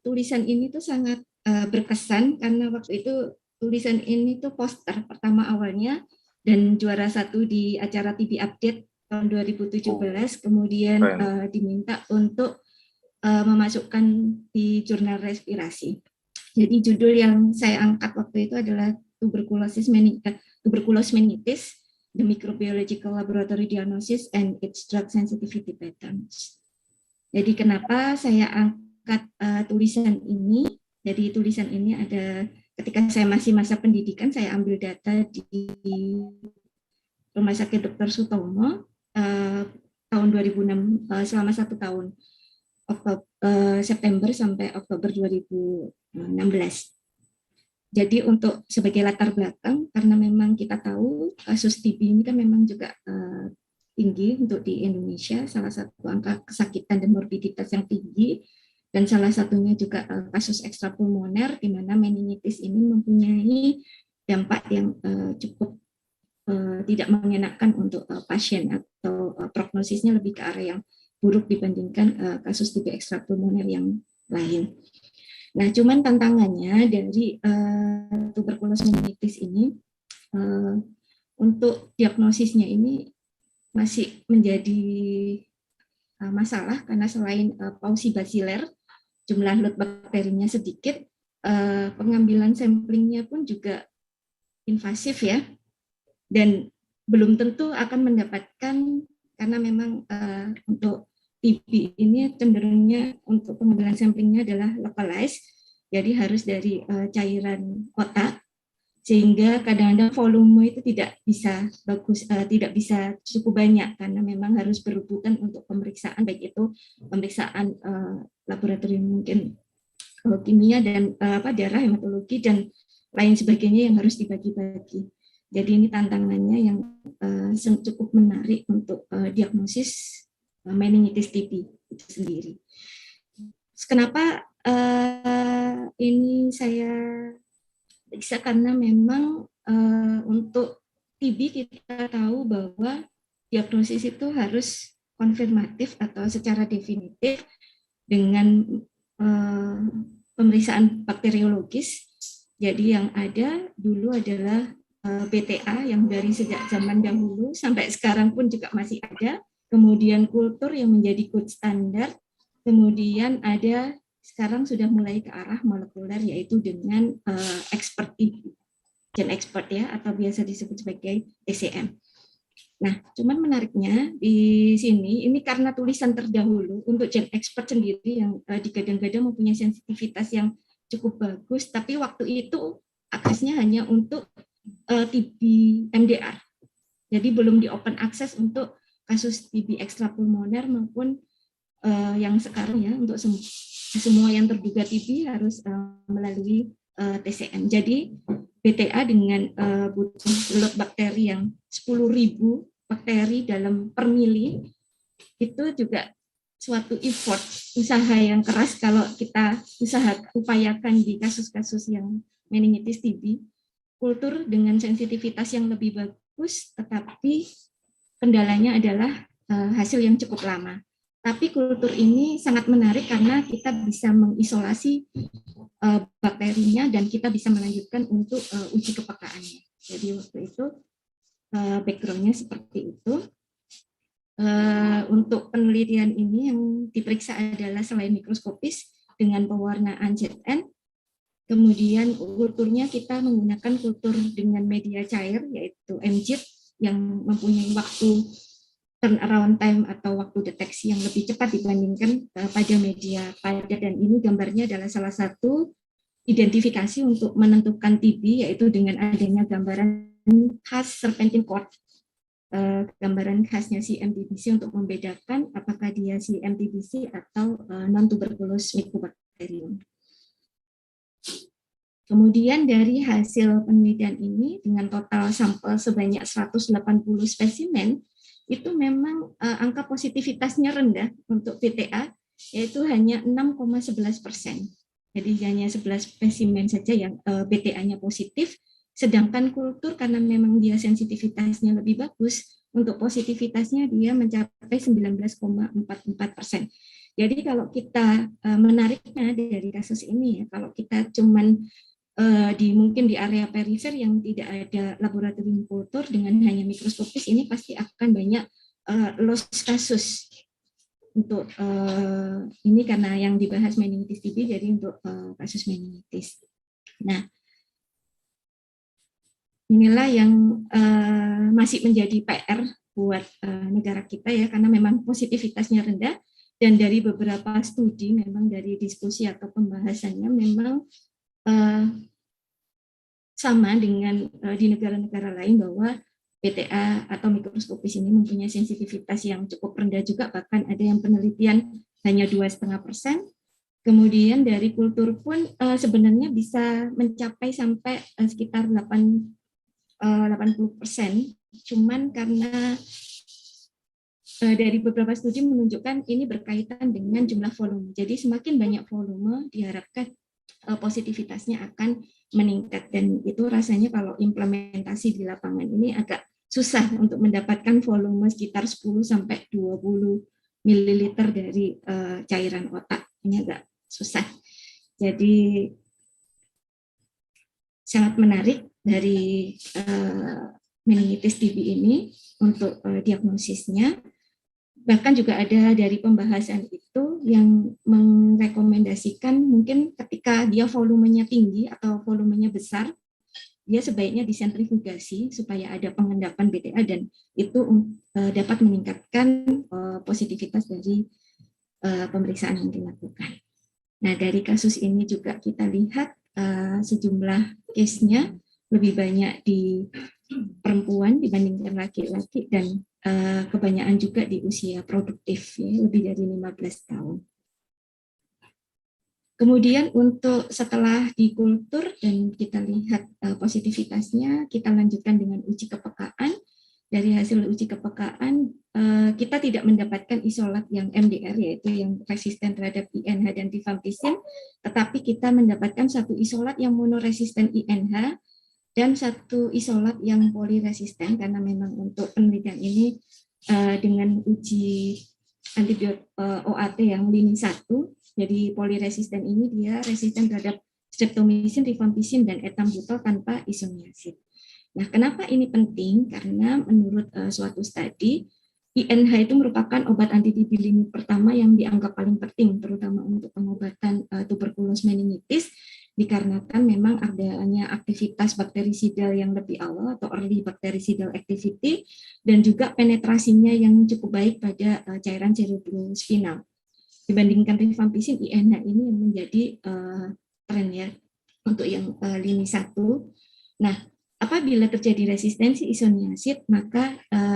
tulisan ini tuh sangat berkesan karena waktu itu tulisan ini tuh poster pertama awalnya dan juara 1 di acara TV Update tahun 2017, kemudian diminta untuk memasukkan di jurnal respirasi. Jadi judul yang saya angkat waktu itu adalah tuberculosis meningitis, the microbiological laboratory diagnosis and its drug sensitivity patterns. Jadi kenapa saya angkat tulisan ini? Jadi tulisan ini ada ketika saya masih masa pendidikan, saya ambil data di Rumah Sakit Dr. Sutomo tahun 2006 selama 1 tahun, September sampai Oktober 2016. Jadi untuk sebagai latar belakang, karena memang kita tahu kasus TB ini kan memang juga tinggi untuk di Indonesia, salah satu angka kesakitan dan morbiditas yang tinggi, dan salah satunya juga kasus ekstrapulmoner, di mana meningitis ini mempunyai dampak yang cukup tidak mengenakan untuk pasien, atau prognosisnya lebih ke arah yang buruk dibandingkan kasus TB ekstrapulmoner yang lain. Nah, cuman tantangannya dari tuberkulosis meningitis ini untuk diagnosisnya ini masih menjadi masalah karena selain pauci basiler, jumlah lot bakterinya sedikit, pengambilan samplingnya pun juga invasif ya, dan belum tentu akan mendapatkan, karena memang untuk TB ini cenderungnya untuk pengambilan samplingnya adalah localized, jadi harus dari cairan otak, sehingga kadang-kadang volume itu tidak bisa bagus, tidak bisa cukup banyak karena memang harus berebutan untuk pemeriksaan, baik itu pemeriksaan laboratorium mungkin kimia dan darah, hematologi dan lain sebagainya yang harus dibagi-bagi. Jadi ini tantangannya yang cukup menarik untuk diagnosis meningitis TB itu sendiri. Kenapa ini saya bisa, karena memang untuk TB kita tahu bahwa diagnosis itu harus konfirmatif atau secara definitif dengan pemeriksaan bakteriologis. Jadi yang ada dulu adalah BTA yang dari sejak zaman dahulu sampai sekarang pun juga masih ada. Kemudian kultur yang menjadi gold standar. Kemudian ada sekarang sudah mulai ke arah molekuler, yaitu dengan expert gen expert ya, atau biasa disebut sebagai TCM. Nah, cuman menariknya di sini, ini karena tulisan terdahulu untuk gen expert sendiri yang digadang-gadang mempunyai sensitivitas yang cukup bagus, tapi waktu itu aksesnya hanya untuk TB MDR. Jadi belum di open access untuk kasus TB ekstrapulmoner maupun yang sekarang ya, untuk semua yang terduga TB harus melalui TCM. Jadi BTA dengan butuh lot bakteri yang 10.000 bakteri dalam per mili, itu juga suatu effort, usaha yang keras kalau kita upayakan di kasus-kasus yang meningitis TB. Kultur dengan sensitivitas yang lebih bagus, tetapi kendalanya adalah hasil yang cukup lama. Tapi kultur ini sangat menarik karena kita bisa mengisolasi bakterinya dan kita bisa melanjutkan untuk uji kepekaannya. Jadi waktu itu background-nya seperti itu. Untuk penelitian ini yang diperiksa adalah selain mikroskopis dengan pewarnaan ZN, kemudian kulturnya kita menggunakan kultur dengan media cair yaitu MJIT yang mempunyai waktu turnaround time atau waktu deteksi yang lebih cepat dibandingkan pada media padat, dan ini gambarnya adalah salah satu identifikasi untuk menentukan TB, yaitu dengan adanya gambaran khas serpentine cord, gambaran khasnya si MTBC untuk membedakan apakah dia si MTBC atau non-tuberculous mycobacterium. Kemudian dari hasil penelitian ini dengan total sampel sebanyak 180 spesimen, itu memang angka positivitasnya rendah untuk BTA, yaitu hanya 6,11%. Jadi hanya 11 spesimen saja yang BTA-nya positif, sedangkan kultur karena memang dia sensitivitasnya lebih bagus, untuk positivitasnya dia mencapai 19,44%. Jadi kalau kita menariknya dari kasus ini ya, kalau kita cuman mungkin di area perifer yang tidak ada laboratorium kultur dengan hanya mikroskopis, ini pasti akan banyak loss kasus untuk ini karena yang dibahas meningitis TB, jadi untuk kasus meningitis. Nah, inilah yang masih menjadi PR buat negara kita ya, karena memang positivitasnya rendah, dan dari beberapa studi memang dari diskusi atau pembahasannya memang sama dengan di negara-negara lain bahwa PTA atau mikroskopis ini mempunyai sensitivitas yang cukup rendah juga, bahkan ada yang penelitian hanya 2,5%. Kemudian dari kultur pun sebenarnya bisa mencapai sampai sekitar 80%. Cuman karena dari beberapa studi menunjukkan ini berkaitan dengan jumlah volume. Jadi semakin banyak volume diharapkan positivitasnya akan meningkat, dan itu rasanya kalau implementasi di lapangan ini agak susah untuk mendapatkan volume sekitar 10 sampai 20 ml dari cairan otak. Ini agak susah. Jadi sangat menarik dari meningitis TB ini untuk diagnosisnya. Bahkan juga ada dari pembahasan itu yang merekomendasikan mungkin ketika dia volumenya tinggi atau volumenya besar, dia sebaiknya disentrifugasi supaya ada pengendapan BTA, dan itu dapat meningkatkan positivitas dari pemeriksaan yang dilakukan. Nah, dari kasus ini juga kita lihat sejumlah case-nya lebih banyak di perempuan dibandingkan laki-laki, dan kebanyakan juga di usia produktif, ya, lebih dari 15 tahun. Kemudian untuk setelah di kultur dan kita lihat positivitasnya, kita lanjutkan dengan uji kepekaan. Dari hasil uji kepekaan, kita tidak mendapatkan isolat yang MDR, yaitu yang resisten terhadap INH dan rifampicin, tetapi kita mendapatkan satu isolat yang monoresisten INH dan satu isolat yang poliresisten, karena memang untuk penelitian ini dengan uji antibiotik OAT yang lini 1, jadi poliresisten ini dia resisten terhadap streptomycin, rifampicin, dan etambutol tanpa isoniazid. Nah, kenapa ini penting? Karena menurut suatu studi, INH itu merupakan obat anti-TB lini pertama yang dianggap paling penting, terutama untuk pengobatan tuberkulos meningitis, dikarenakan memang adanya aktivitas bakterisidal yang lebih awal atau early bactericidal activity, dan juga penetrasinya yang cukup baik pada cairan cerebrospinal. Dibandingkan rifampicin, INH ini yang menjadi tren ya untuk yang lini 1. Nah, apabila terjadi resistensi isoniazid, maka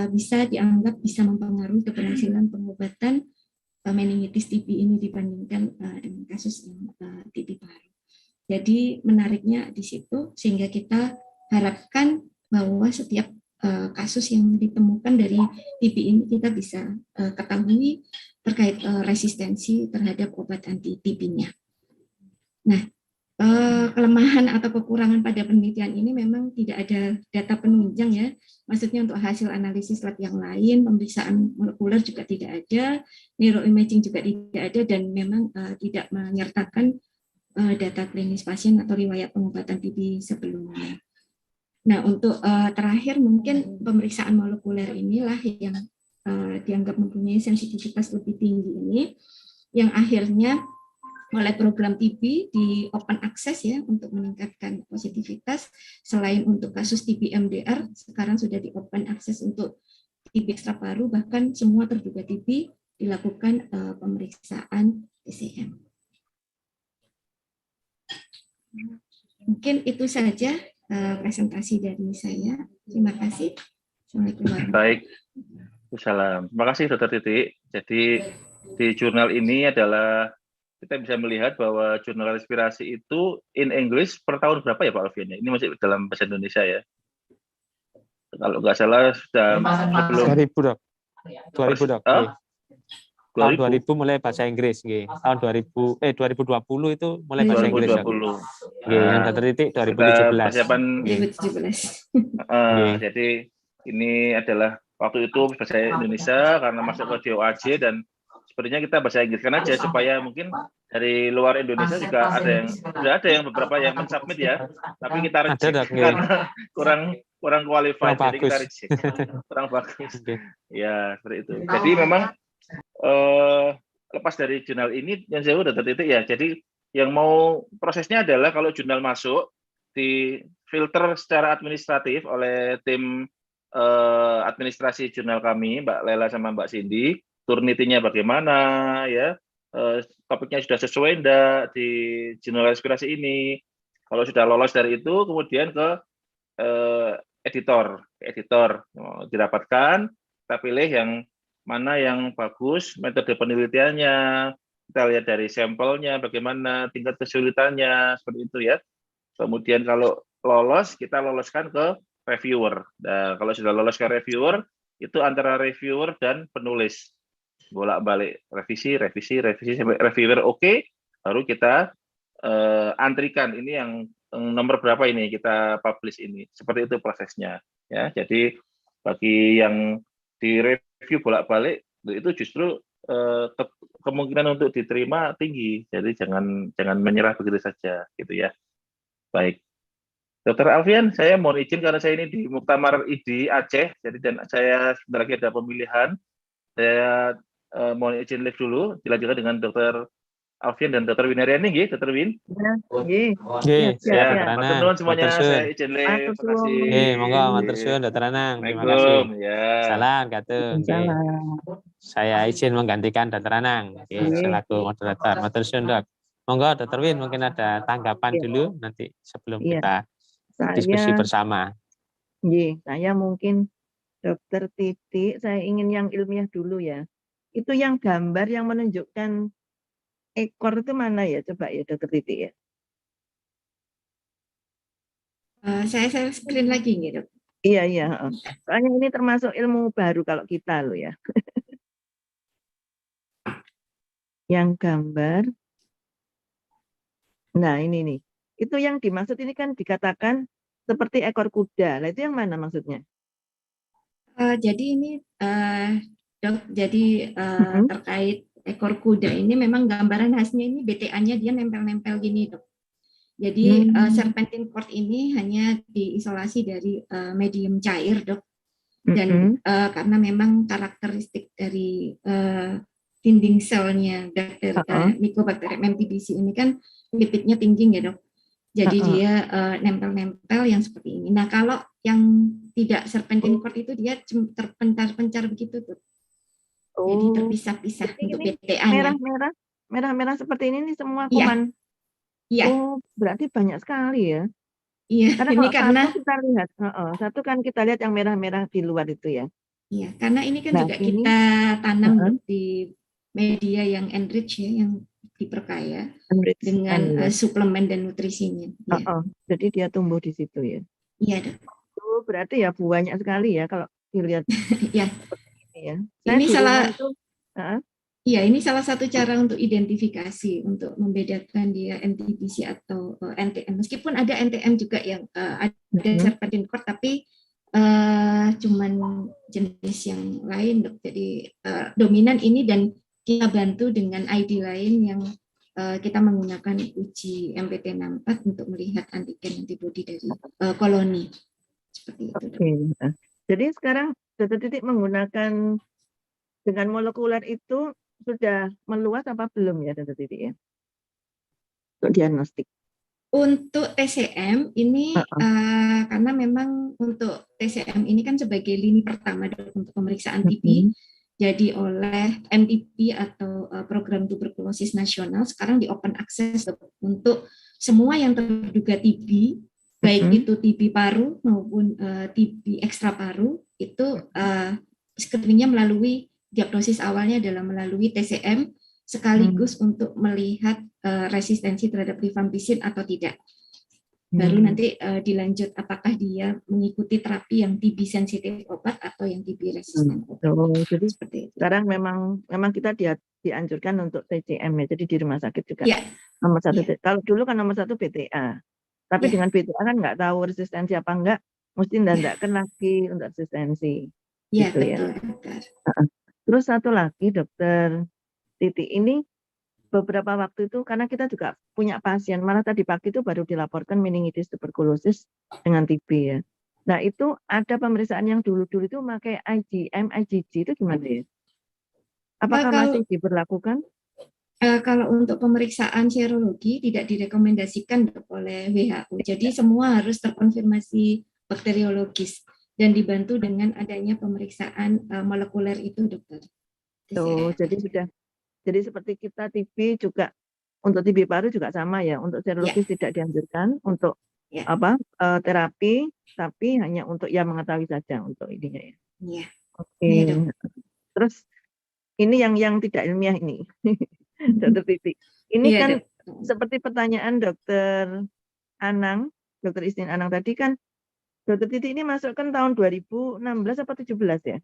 bisa dianggap bisa mempengaruhi keberhasilan pengobatan meningitis TB ini dibandingkan dengan kasus yang TB paru. Jadi menariknya di situ, sehingga kita harapkan bahwa setiap kasus yang ditemukan dari TB ini kita bisa ketahui terkait resistensi terhadap obat anti-TB-nya. Nah, kelemahan atau kekurangan pada penelitian ini memang tidak ada data penunjang ya. Maksudnya untuk hasil analisis lab yang lain, pemeriksaan molekuler juga tidak ada, neuroimaging juga tidak ada, dan memang tidak menyertakan data klinis pasien atau riwayat pengobatan TB sebelumnya. Nah, untuk terakhir mungkin pemeriksaan molekuler inilah yang dianggap mempunyai sensitivitas lebih tinggi ini, yang akhirnya oleh program TB di open access ya untuk meningkatkan positivitas. Selain untuk kasus TB MDR, sekarang sudah di open access untuk TB ekstra paru, bahkan semua terduga TB dilakukan pemeriksaan TCM. Mungkin itu saja presentasi dari saya. Terima kasih. Assalamualaikum. Baik. Salam. Terima kasih Dr. Titi. Jadi di jurnal ini adalah kita bisa melihat bahwa jurnal respirasi itu in English per tahun berapa ya Pak Alvin? Ini masih dalam bahasa Indonesia ya? Kalau nggak salah sudah sebelum 2000 dok. 2000 dok. Tahun 2000 mulai bahasa Inggris, tahun 2020 itu mulai bahasa Inggris. 2020. Yang Dr. Titik 2017. Persiapan 2017. Jadi ini adalah waktu itu bahasa Indonesia karena masuk ke DOAJ, dan sebenarnya kita bahasa Inggriskan aja supaya mungkin dari luar Indonesia juga ada yang sudah ada yang beberapa yang mensubmit ya, tapi kita Ada reject Dok, nggih. karena kurang qualified, Kurang jadi kita bagus. reject. Kurang bagus. Oke. Ya, seperti itu. Jadi memang lepas dari jurnal ini yang saya udah tertitik ya. Jadi yang mau prosesnya adalah kalau jurnal masuk di filter secara administratif oleh tim administrasi jurnal kami, Mbak Lela sama Mbak Cindy, turnitinya bagaimana ya, topiknya sudah sesuai enggak di jurnal respirasi ini. Kalau sudah lolos dari itu, kemudian ke editor dirapatkan, kita pilih yang mana yang bagus, metode penelitiannya, kita lihat dari sampelnya, bagaimana tingkat kesulitannya, seperti itu ya. Kemudian kalau lolos, kita loloskan ke reviewer. Nah, kalau sudah lolos ke reviewer, itu antara reviewer dan penulis. Bolak-balik revisi sampai reviewer oke, baru kita antrikan ini yang nomor berapa ini kita publish ini. Seperti itu prosesnya ya. Jadi bagi yang di review bolak-balik itu justru kemungkinan untuk diterima tinggi. Jadi jangan menyerah begitu saja gitu ya. Baik. Dr. Alfian, saya mohon izin karena saya ini di Muktamar ID Aceh, jadi dan saya sebentar lagi ada pemilihan. Saya mohon izin live dulu, dilanjutkan dengan Dr. Alfian dan Dr. Winariani, nggih, Dr. Win. Nggih, siap Ya, Dr. Anang. matur nuwun semuanya, Matur suwun. saya izin live. Terima kasih. Nggih, monggo matur suwun Dr. Anang. Terima kasih. Assalamualaikum. Ya. Salam katun. Nggih. Saya izin menggantikan Dr. Anang. Nggih, selaku moderator. Matur suwun, Dok. Monggo Dr. Win mungkin ada tanggapan dulu nanti sebelum kita diskusi bersama. Saya mungkin Dokter Titik, saya ingin yang ilmiah dulu ya. Itu yang gambar yang menunjukkan ekor itu mana ya? Coba ya Dokter Titik ya. Saya screen lagi nih, Dok. Iya. Soalnya ini termasuk ilmu baru kalau kita loh ya. Yang gambar. Nah ini nih. Itu yang dimaksud ini kan dikatakan seperti ekor kuda. Nah itu yang mana maksudnya? Jadi ini Dok, jadi terkait ekor kuda ini memang gambaran khasnya ini BTA-nya dia nempel-nempel gini, Dok. Jadi serpentine cord ini hanya diisolasi dari medium cair, Dok. Dan karena memang karakteristik dari dinding selnya Mycobacterium MTBC ini kan lipidnya tinggi ya, Dok. Jadi dia nempel-nempel yang seperti ini. Nah, kalau yang tidak serpentine cord itu dia terpencar-pencar begitu tuh. Jadi terpisah-pisah untuk BTA-nya. Merah-merah seperti ini semua kuman. Iya. Oh, berarti banyak sekali ya. Iya. Karena satu kita lihat, satu kan kita lihat yang merah-merah di luar itu ya. Iya, karena ini kan juga kita tanam di media yang enrich ya, yang diperkaya dengan suplemen dan nutrisinya. Ya. Jadi dia tumbuh di situ ya. Iya, Dok. Oh, berarti ya banyak sekali ya kalau dilihat. Ya. Ya. Ini salah satu cara untuk identifikasi, untuk membedakan dia NTBC atau NTM. Meskipun ada NTM juga yang ada serpentine cord, tapi cuman jenis yang lain, Dok. Jadi dominan ini dan kita bantu dengan ID lain yang kita menggunakan uji MPT64 untuk melihat antigen antibody dari koloni. Seperti itu. Jadi sekarang Dokter Titik menggunakan dengan molekuler itu sudah meluas apa belum ya Dokter Titik ya? Untuk diagnostik. Untuk TCM ini karena memang untuk TCM ini kan sebagai lini pertama untuk pemeriksaan TB. Jadi oleh MTB atau Program Tuberkulosis Nasional sekarang di open access untuk semua yang terduga TB, baik itu TB paru maupun TB ekstra paru, itu screeningnya melalui diagnosis awalnya adalah melalui TCM sekaligus untuk melihat resistensi terhadap rifampicin atau tidak. Baru nanti dilanjut apakah dia mengikuti terapi yang TB sensitif obat atau yang TB resisten obat. Jadi seperti itu. Sekarang memang kita dianjurkan untuk TCM ya. Jadi di rumah sakit juga nomor 1. Kalau dulu kan nomor 1 BTA. Tapi dengan BTA kan nggak tahu resistensi apa enggak, mesti ndandakan lagi untuk resistensi. Iya, gitu betul. Ya. Terus satu lagi Dokter Titik ini beberapa waktu itu karena kita juga punya pasien, malah tadi pagi itu baru dilaporkan meningitis tuberkulosis dengan TB ya. Nah itu ada pemeriksaan yang dulu-dulu itu pakai IgM, IgG itu gimana ya? Apakah masih diberlakukan? Kalau untuk pemeriksaan serologi tidak direkomendasikan oleh WHO. Jadi semua harus terkonfirmasi bakteriologis dan dibantu dengan adanya pemeriksaan molekuler itu, dokter. Tuh, jadi seperti kita TB juga untuk TB paru juga sama ya. Untuk serologis tidak dianjurkan untuk terapi, tapi hanya untuk mengetahui saja untuk ininya ya. Iya. Oke. Terus ini yang tidak ilmiah ini. Dokter Titi. Ini kan seperti pertanyaan Dokter Anang, Dokter Isnin Anang tadi kan, Dokter Titi ini masukkan tahun 2016 apa 17 ya?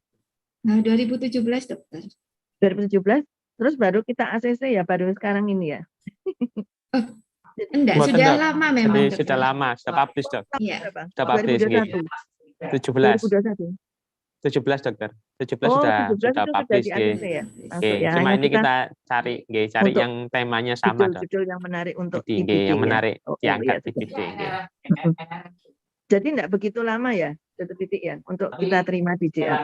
Nah, 2017 dokter. 2017, terus baru kita ACC ya, baru sekarang ini ya? Enggak, sudah lama memang. Jadi sudah lama, sudah publish dok. Iya. Sudah publish. 2021. 17 dokter. 17 sudah publish ya. Cuma ini kita cari yang temanya sama dok. Judul yang menarik untuk TBD, yang menarik diangkat TBD. Jadi enggak begitu lama ya, Dokter Titi ya, untuk kita terima di JR.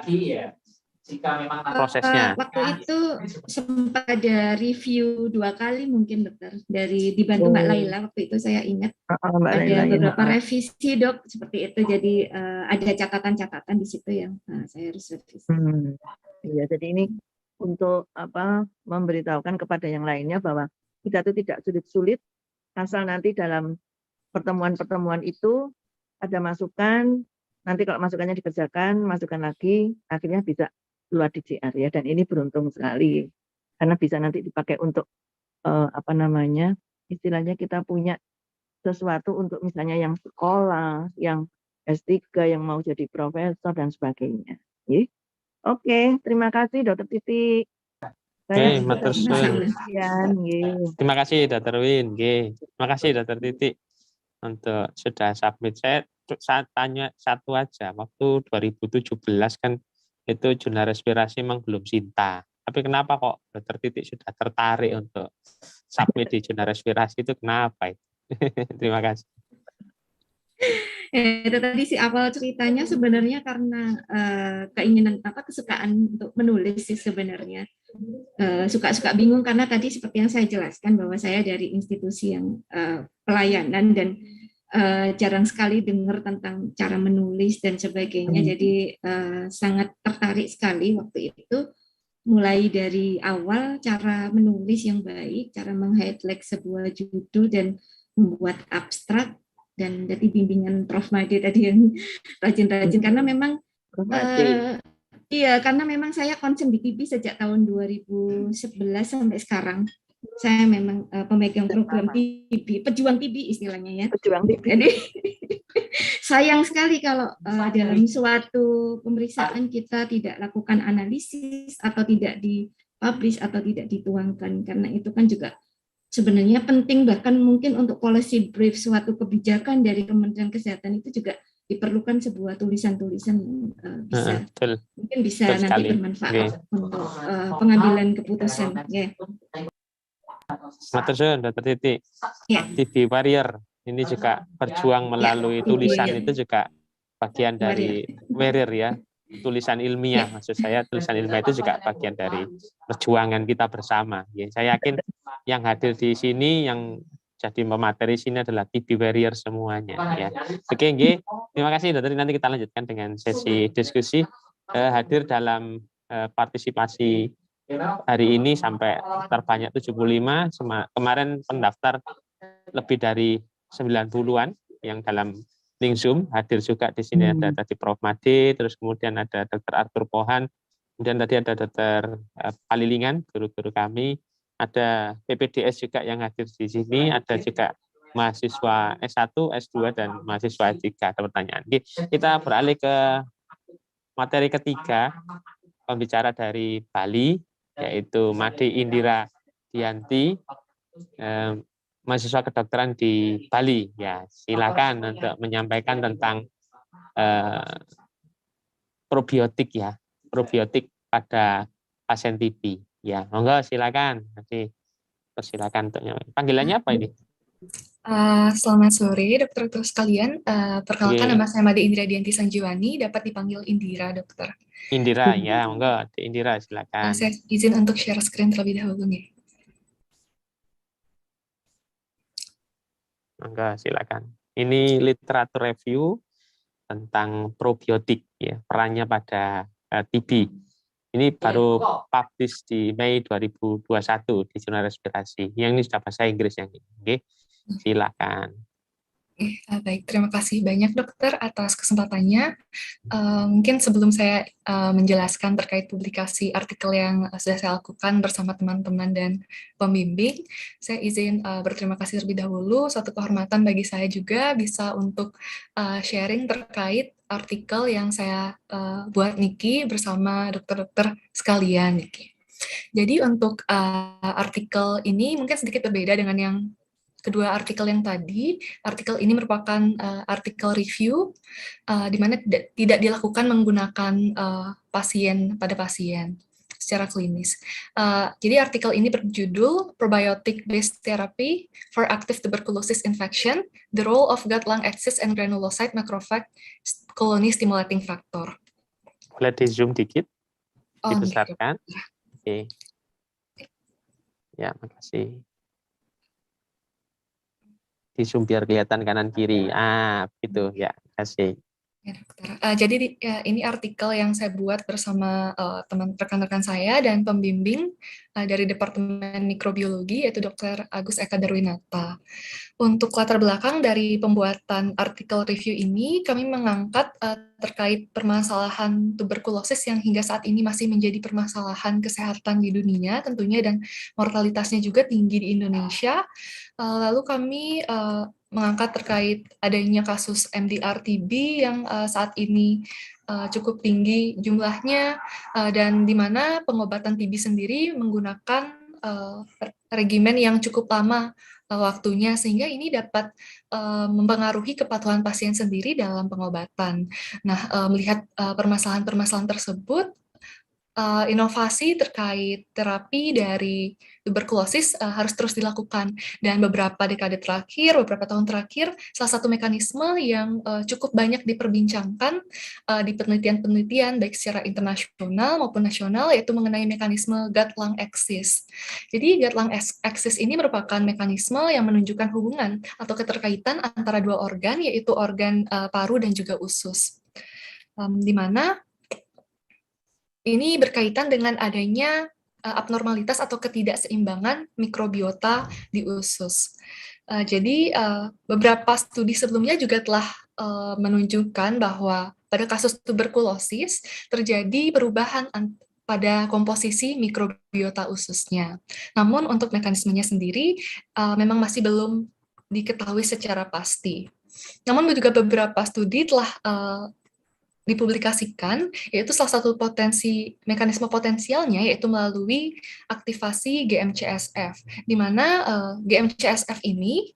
Jika memang prosesnya. Waktu itu sempat ada review 2 kali mungkin dokter dari dibantu Mbak Laila waktu itu saya ingat ada beberapa revisi dok seperti itu, jadi ada catatan-catatan di situ yang saya harus revisi. Iya, jadi ini untuk memberitahukan kepada yang lainnya bahwa kita itu tidak sulit-sulit, asal nanti dalam pertemuan-pertemuan itu ada masukan, nanti kalau masukannya dikerjakan, masukkan lagi, akhirnya bisa keluar di JR ya. Dan ini beruntung sekali karena bisa nanti dipakai untuk istilahnya kita punya sesuatu untuk misalnya yang sekolah, yang S3, yang mau jadi profesor dan sebagainya. Oke, terima kasih Dokter Titi. Terima kasih Dokter Win. Terima kasih Dokter Titi untuk sudah submit. Saya tanya satu aja, waktu 2017 kan itu jurnal respirasi memang belum Sinta. Tapi kenapa kok Dokter Titi sudah tertarik untuk submit di jurnal respirasi itu kenapa itu? Terima kasih. Itu tadi sih awal ceritanya sebenarnya karena keinginan kesukaan untuk menulis sih sebenarnya. Suka bingung karena tadi seperti yang saya jelaskan bahwa saya dari institusi yang pelayanan dan jarang sekali dengar tentang cara menulis dan sebagainya. Jadi sangat tertarik sekali waktu itu, mulai dari awal cara menulis yang baik, cara meng-highlight sebuah judul dan membuat abstrak, dan jadi bimbingan Prof. Made tadi yang rajin-rajin karena memang karena memang saya konsen di TB sejak tahun 2011 sampai sekarang. Saya memang pemegang program TB, pejuang TB istilahnya ya. Pejuang TB. Jadi sayang sekali kalau dalam suatu pemeriksaan kita tidak lakukan analisis atau tidak dipublish atau tidak dituangkan, karena itu kan juga sebenarnya penting, bahkan mungkin untuk policy brief suatu kebijakan dari Kementerian Kesehatan itu juga diperlukan sebuah tulisan-tulisan yang mungkin bisa nanti bermanfaat untuk pengambilan keputusan. Matur suwun Dokter Titi. TB Warrior ini juga berjuang melalui tulisan itu juga bagian dari warrior ya. Tulisan ilmiah maksud saya, tulisan ilmiah itu juga bagian dari perjuangan kita bersama. Saya yakin yang hadir di sini yang jadi pemateri sini adalah TB Warrior semuanya ya. Oke, terima kasih Dokter. Nanti kita lanjutkan dengan sesi diskusi. Hadir dalam partisipasi hari ini sampai terbanyak 75, kemarin pendaftar lebih dari 90-an yang dalam link Zoom, hadir juga di sini ada tadi Prof. Made, terus kemudian ada Dr. Arthur Pohan, kemudian tadi ada Dr. Palilingan, guru-guru kami, ada PPDS juga yang hadir di sini, ada juga mahasiswa S1, S2, dan mahasiswa S3. Ada pertanyaan. Kita beralih ke materi ketiga, pembicara dari Bali, yaitu Made Indira Dianti, mahasiswa kedokteran di Bali. Ya, silakan untuk menyampaikan tentang probiotik pada pasien TB. Ya, monggo silakan. Nanti persilakan untuk panggilannya apa ini? Selamat sore, dokter-dokter sekalian. Perkenalkan Oke. nama saya Made Indira Dianti Sanjiwani, dapat dipanggil Indira, dokter. Indira, ya, monggo. Indira, silakan. Saya izin untuk share screen terlebih dahulu nih. Monggo, silakan. Ini literatur review tentang probiotik, ya, perannya pada TB. Ini baru publish di Mei 2021 di Jurnal Respirasi. Yang ini sudah bahasa Inggris yang ini. Oke, silakan. Baik, terima kasih banyak dokter atas kesempatannya. Mungkin sebelum saya menjelaskan terkait publikasi artikel yang sudah saya lakukan bersama teman-teman dan pembimbing, saya izin berterima kasih terlebih dahulu. Suatu kehormatan bagi saya juga bisa untuk sharing terkait artikel yang saya buat Niki bersama dokter-dokter sekalian Niki. Jadi untuk artikel ini mungkin sedikit berbeda dengan yang kedua artikel yang tadi. Artikel ini merupakan artikel review di mana tidak dilakukan menggunakan pasien pada pasien secara klinis. Jadi artikel ini berjudul Probiotic Based Therapy for Active Tuberculosis Infection: The Role of Gut-Lung Axis and Granulocyte Macrophage Colony Stimulating Factor. Boleh di zoom dikit, Oh, dibesarkan. Oke. Ya, makasih. Di zoom biar kelihatan kanan kiri. Begitu ya, kasih. Ya, dokter. Jadi ini artikel yang saya buat bersama rekan-rekan saya dan pembimbing dari Departemen Mikrobiologi, yaitu Dr. Agus Eka Darwinata. Untuk latar belakang dari pembuatan artikel review ini, kami mengangkat terkait permasalahan tuberkulosis yang hingga saat ini masih menjadi permasalahan kesehatan di dunia tentunya, dan mortalitasnya juga tinggi di Indonesia. Lalu kami mengangkat terkait adanya kasus MDR-TB yang saat ini cukup tinggi jumlahnya, dan di mana pengobatan TB sendiri menggunakan regimen yang cukup lama waktunya, sehingga ini dapat mempengaruhi kepatuhan pasien sendiri dalam pengobatan. Nah, melihat permasalahan-permasalahan tersebut, inovasi terkait terapi dari tuberkulosis harus terus dilakukan, dan beberapa dekade terakhir, beberapa tahun terakhir, salah satu mekanisme yang cukup banyak diperbincangkan di penelitian-penelitian baik secara internasional maupun nasional, yaitu mengenai mekanisme gut-lung axis. Jadi gut-lung axis ini merupakan mekanisme yang menunjukkan hubungan atau keterkaitan antara dua organ, yaitu organ paru dan juga usus, di mana ini berkaitan dengan adanya abnormalitas atau ketidakseimbangan mikrobiota di usus. Jadi beberapa studi sebelumnya juga telah menunjukkan bahwa pada kasus tuberkulosis terjadi perubahan pada komposisi mikrobiota ususnya. Namun untuk mekanismenya sendiri memang masih belum diketahui secara pasti. Namun juga beberapa studi telah dipublikasikan, yaitu salah satu mekanisme potensialnya yaitu melalui aktivasi GM-CSF, di mana GM-CSF ini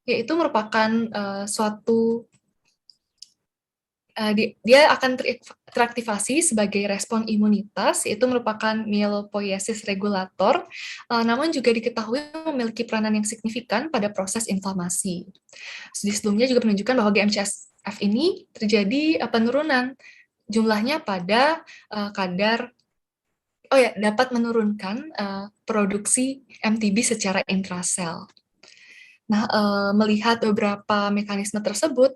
yaitu merupakan suatu dia akan teraktivasi sebagai respon imunitas, yaitu merupakan mielopoiesis regulator, namun juga diketahui memiliki peranan yang signifikan pada proses inflamasi. Studi sebelumnya juga menunjukkan bahwa GM-CSF ini terjadi penurunan jumlahnya pada dapat menurunkan produksi MTB secara intrasel. Nah, melihat beberapa mekanisme tersebut,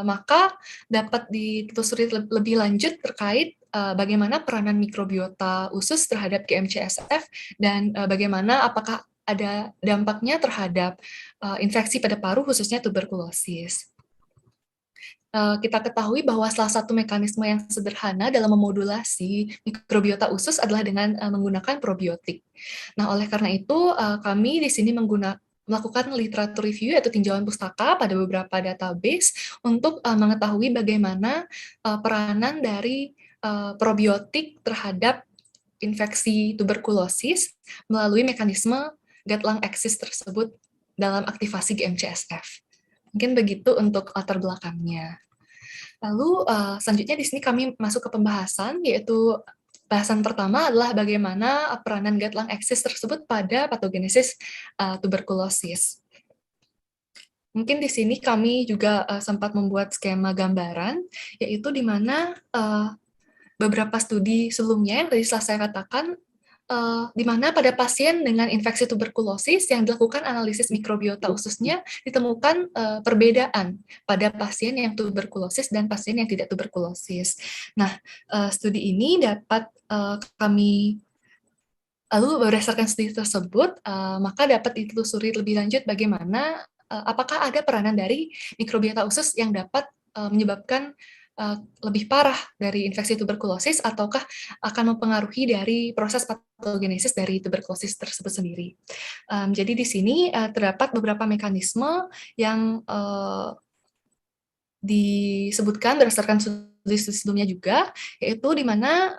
maka dapat ditelusuri lebih lanjut terkait bagaimana peranan mikrobiota usus terhadap GM-CSF dan bagaimana apakah ada dampaknya terhadap infeksi pada paru, khususnya tuberkulosis. Kita ketahui bahwa salah satu mekanisme yang sederhana dalam memodulasi mikrobiota usus adalah dengan menggunakan probiotik. Nah, oleh karena itu, kami di sini melakukan literatur review atau tinjauan pustaka pada beberapa database untuk mengetahui bagaimana peranan dari probiotik terhadap infeksi tuberkulosis melalui mekanisme gut-lung axis tersebut dalam aktivasi GM-CSF. Mungkin begitu untuk latar belakangnya. Lalu selanjutnya di sini kami masuk ke pembahasan, yaitu Bahasan pertama adalah bagaimana peranan gut lung axis tersebut pada patogenesis tuberkulosis. Mungkin di sini kami juga sempat membuat skema gambaran, yaitu di mana beberapa studi sebelumnya yang tadi setelah saya katakan, di mana pada pasien dengan infeksi tuberkulosis yang dilakukan analisis mikrobiota ususnya ditemukan perbedaan pada pasien yang tuberkulosis dan pasien yang tidak tuberkulosis. Nah, studi ini dapat kami lalu berdasarkan studi tersebut, maka dapat ditelusuri lebih lanjut bagaimana apakah ada peranan dari mikrobiota usus yang dapat menyebabkan lebih parah dari infeksi tuberkulosis ataukah akan mempengaruhi dari proses patogenesis dari tuberkulosis tersebut sendiri. Jadi di sini terdapat beberapa mekanisme yang disebutkan berdasarkan studi sebelumnya juga, yaitu di mana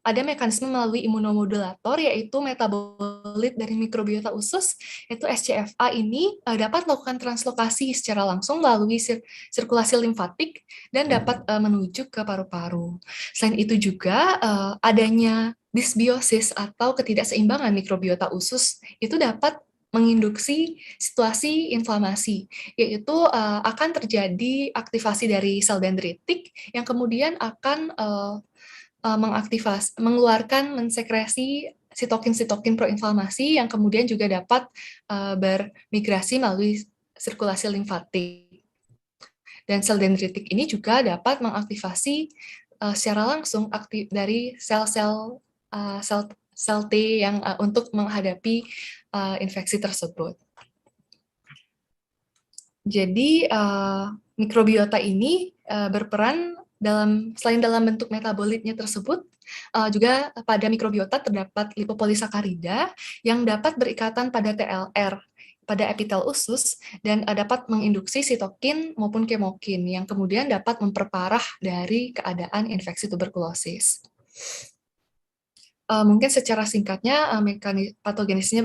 ada mekanisme melalui imunomodulator, yaitu metabolit dari mikrobiota usus, yaitu SCFA ini dapat melakukan translokasi secara langsung melalui sirkulasi limfatik dan dapat menuju ke paru-paru. Selain itu juga adanya disbiosis atau ketidakseimbangan mikrobiota usus itu dapat menginduksi situasi inflamasi, yaitu akan terjadi aktivasi dari sel dendritik yang kemudian akan mengeluarkan mensekresi sitokin-sitokin proinflamasi yang kemudian juga dapat bermigrasi melalui sirkulasi limfatik. Dan sel dendritik ini juga dapat mengaktifasi secara langsung dari sel-sel T yang untuk menghadapi infeksi tersebut. Jadi mikrobiota ini berperan selain dalam bentuk metabolitnya tersebut, juga pada mikrobiota terdapat lipopolisakarida yang dapat berikatan pada TLR pada epitel usus dan dapat menginduksi sitokin maupun kemokin yang kemudian dapat memperparah dari keadaan infeksi tuberkulosis. Mungkin secara singkatnya patogenesisnya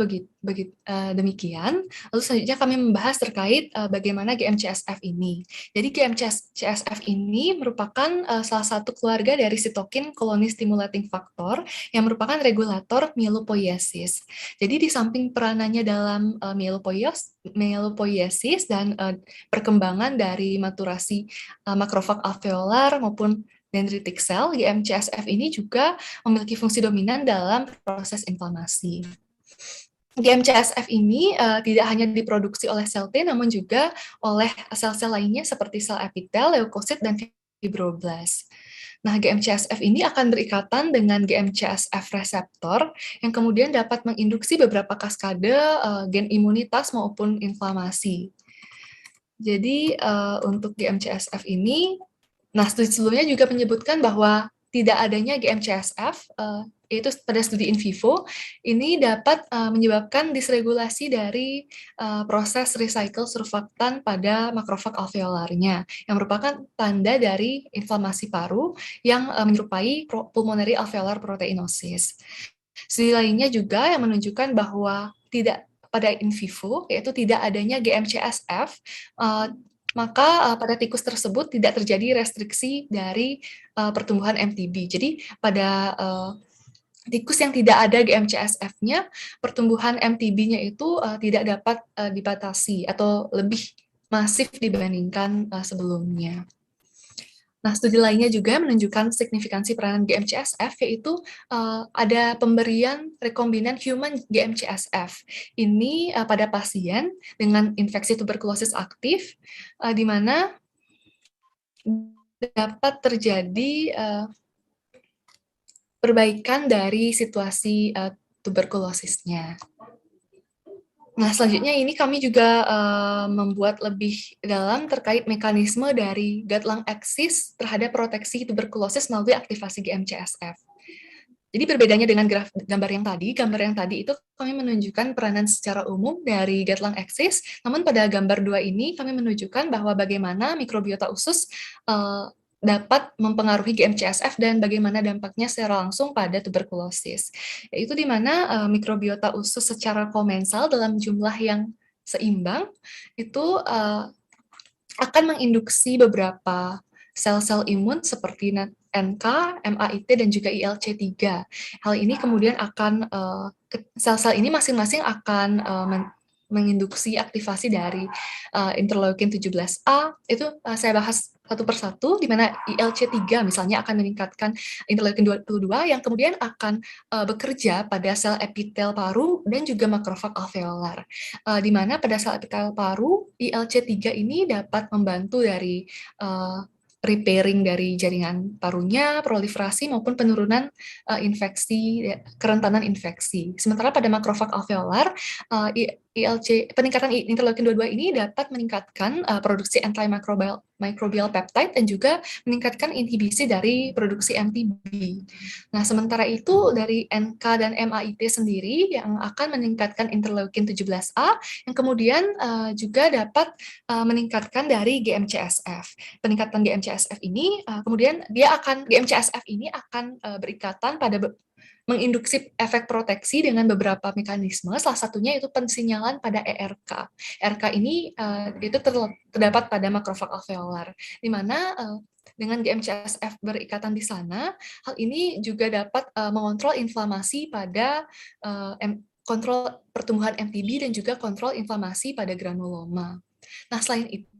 demikian. Lalu selanjutnya kami membahas terkait bagaimana GM-CSF ini. Jadi GM-CSF ini merupakan salah satu keluarga dari sitokin colony stimulating factor yang merupakan regulator myelopoiesis. Jadi di samping peranannya dalam myelopoiesis dan perkembangan dari maturasi makrofag alveolar maupun dendritic cell, GM-CSF ini juga memiliki fungsi dominan dalam proses inflamasi. GM-CSF ini tidak hanya diproduksi oleh sel T, namun juga oleh sel-sel lainnya seperti sel epitel, leukosit, dan fibroblast. Nah, GM-CSF ini akan berikatan dengan GM-CSF reseptor yang kemudian dapat menginduksi beberapa kaskade gen imunitas maupun inflamasi. Jadi, untuk GM-CSF ini, studi sebelumnya juga menyebutkan bahwa tidak adanya GM-CSF, yaitu pada studi in vivo, ini dapat menyebabkan disregulasi dari proses recycle surfaktan pada makrofag alveolarnya, yang merupakan tanda dari inflamasi paru yang menyerupai pulmonary alveolar proteinosis. Studi lainnya juga yang menunjukkan bahwa pada in vivo, yaitu tidak adanya GM-CSF, maka pada tikus tersebut tidak terjadi restriksi dari pertumbuhan MTB. Jadi pada tikus yang tidak ada GM-CSF-nya, pertumbuhan MTB-nya itu tidak dapat dibatasi atau lebih masif dibandingkan sebelumnya. Nah, studi lainnya juga menunjukkan signifikansi peranan GM-CSF, yaitu ada pemberian rekombinan human GM-CSF. Ini pada pasien dengan infeksi tuberkulosis aktif, di mana dapat terjadi perbaikan dari situasi tuberkulosisnya. Nah, selanjutnya ini kami juga membuat lebih dalam terkait mekanisme dari gut lung axis terhadap proteksi tuberkulosis melalui aktivasi GM-CSF. Jadi berbedanya dengan gambar yang tadi itu kami menunjukkan peranan secara umum dari gut lung axis, namun pada gambar 2 ini kami menunjukkan bahwa bagaimana mikrobiota usus dapat mempengaruhi GM-CSF dan bagaimana dampaknya secara langsung pada tuberkulosis. Yaitu di mana mikrobiota usus secara komensal dalam jumlah yang seimbang itu akan menginduksi beberapa sel-sel imun seperti NK, MAIT, dan juga ILC3. Hal ini kemudian akan, sel-sel ini masing-masing akan menginduksi aktivasi dari interleukin 17A. Itu saya bahas satu persatu, di mana ILC3 misalnya akan meningkatkan interleukin 22 yang kemudian akan bekerja pada sel epitel paru dan juga makrofag alveolar. Di mana pada sel epitel paru, ILC3 ini dapat membantu dari repairing dari jaringan parunya, proliferasi maupun penurunan infeksi, kerentanan infeksi. Sementara pada makrofag alveolar, peningkatan interleukin 22 ini dapat meningkatkan produksi antimicrobial peptide dan juga meningkatkan inhibisi dari produksi MTB. Nah, sementara itu dari NK dan MAIT sendiri yang akan meningkatkan interleukin 17A yang kemudian juga dapat meningkatkan dari GM-CSF. Peningkatan GM-CSF ini kemudian GM-CSF ini akan berikatan pada menginduksi efek proteksi dengan beberapa mekanisme, salah satunya itu pensinyalan pada ERK. ERK ini itu terdapat pada makrofag alveolar, di mana dengan GM-CSF berikatan di sana, hal ini juga dapat mengontrol inflamasi pada kontrol pertumbuhan MTB dan juga kontrol inflamasi pada granuloma. Nah, selain itu,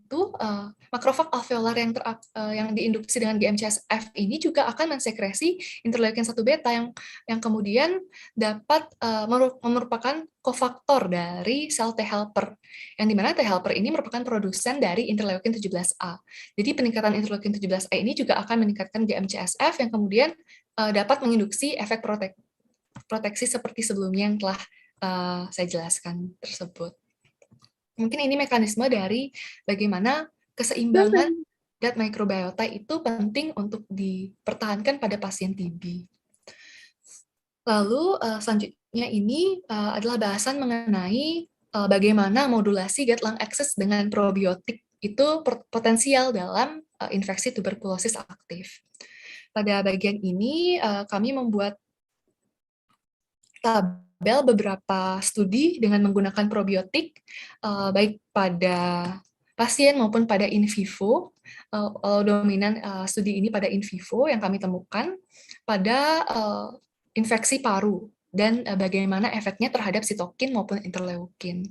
makrofag alveolar yang diinduksi dengan GM-CSF ini juga akan mensekresi interleukin 1 beta yang kemudian dapat merupakan kofaktor dari sel T helper, yang dimana T helper ini merupakan produsen dari interleukin 17A. Jadi peningkatan interleukin 17A ini juga akan meningkatkan GM-CSF yang kemudian dapat menginduksi efek proteksi seperti sebelumnya yang telah saya jelaskan tersebut. Mungkin ini mekanisme dari bagaimana keseimbangan gut microbiota itu penting untuk dipertahankan pada pasien TB. Lalu selanjutnya ini adalah bahasan mengenai bagaimana modulasi gut lung axis dengan probiotik itu potensial dalam infeksi tuberkulosis aktif. Pada bagian ini kami membuat tabel beberapa studi dengan menggunakan probiotik, baik pada pasien maupun pada in vivo. Dominan studi ini pada in vivo yang kami temukan pada infeksi paru dan bagaimana efeknya terhadap sitokin maupun interleukin.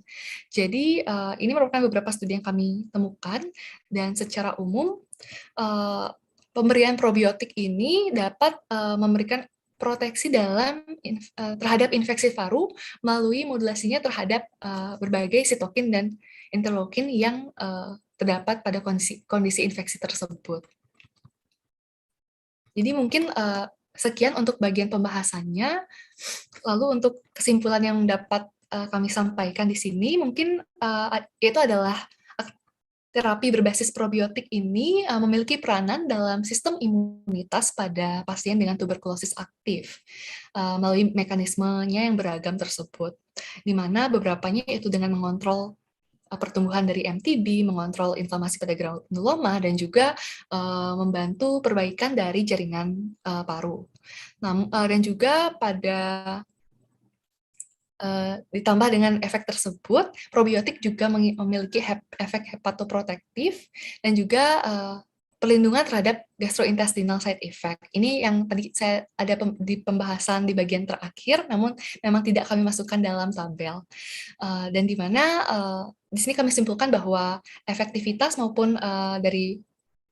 Jadi ini merupakan beberapa studi yang kami temukan, dan secara umum pemberian probiotik ini dapat memberikan proteksi terhadap infeksi paru melalui modulasinya terhadap berbagai sitokin dan interleukin yang terdapat pada kondisi infeksi tersebut. Jadi mungkin sekian untuk bagian pembahasannya. Lalu untuk kesimpulan yang dapat kami sampaikan di sini mungkin itu adalah terapi berbasis probiotik ini memiliki peranan dalam sistem imunitas pada pasien dengan tuberkulosis aktif melalui mekanismenya yang beragam tersebut, di mana beberapanya itu dengan mengontrol pertumbuhan dari MTB, mengontrol inflamasi pada granuloma, dan juga membantu perbaikan dari jaringan paru. Dan juga pada ditambah dengan efek tersebut, probiotik juga memiliki efek hepatoprotektif dan juga perlindungan terhadap gastrointestinal side effect. Ini yang tadi saya ada di pembahasan di bagian terakhir, namun memang tidak kami masukkan dalam tabel. Dan di mana di sini kami simpulkan bahwa efektivitas maupun dari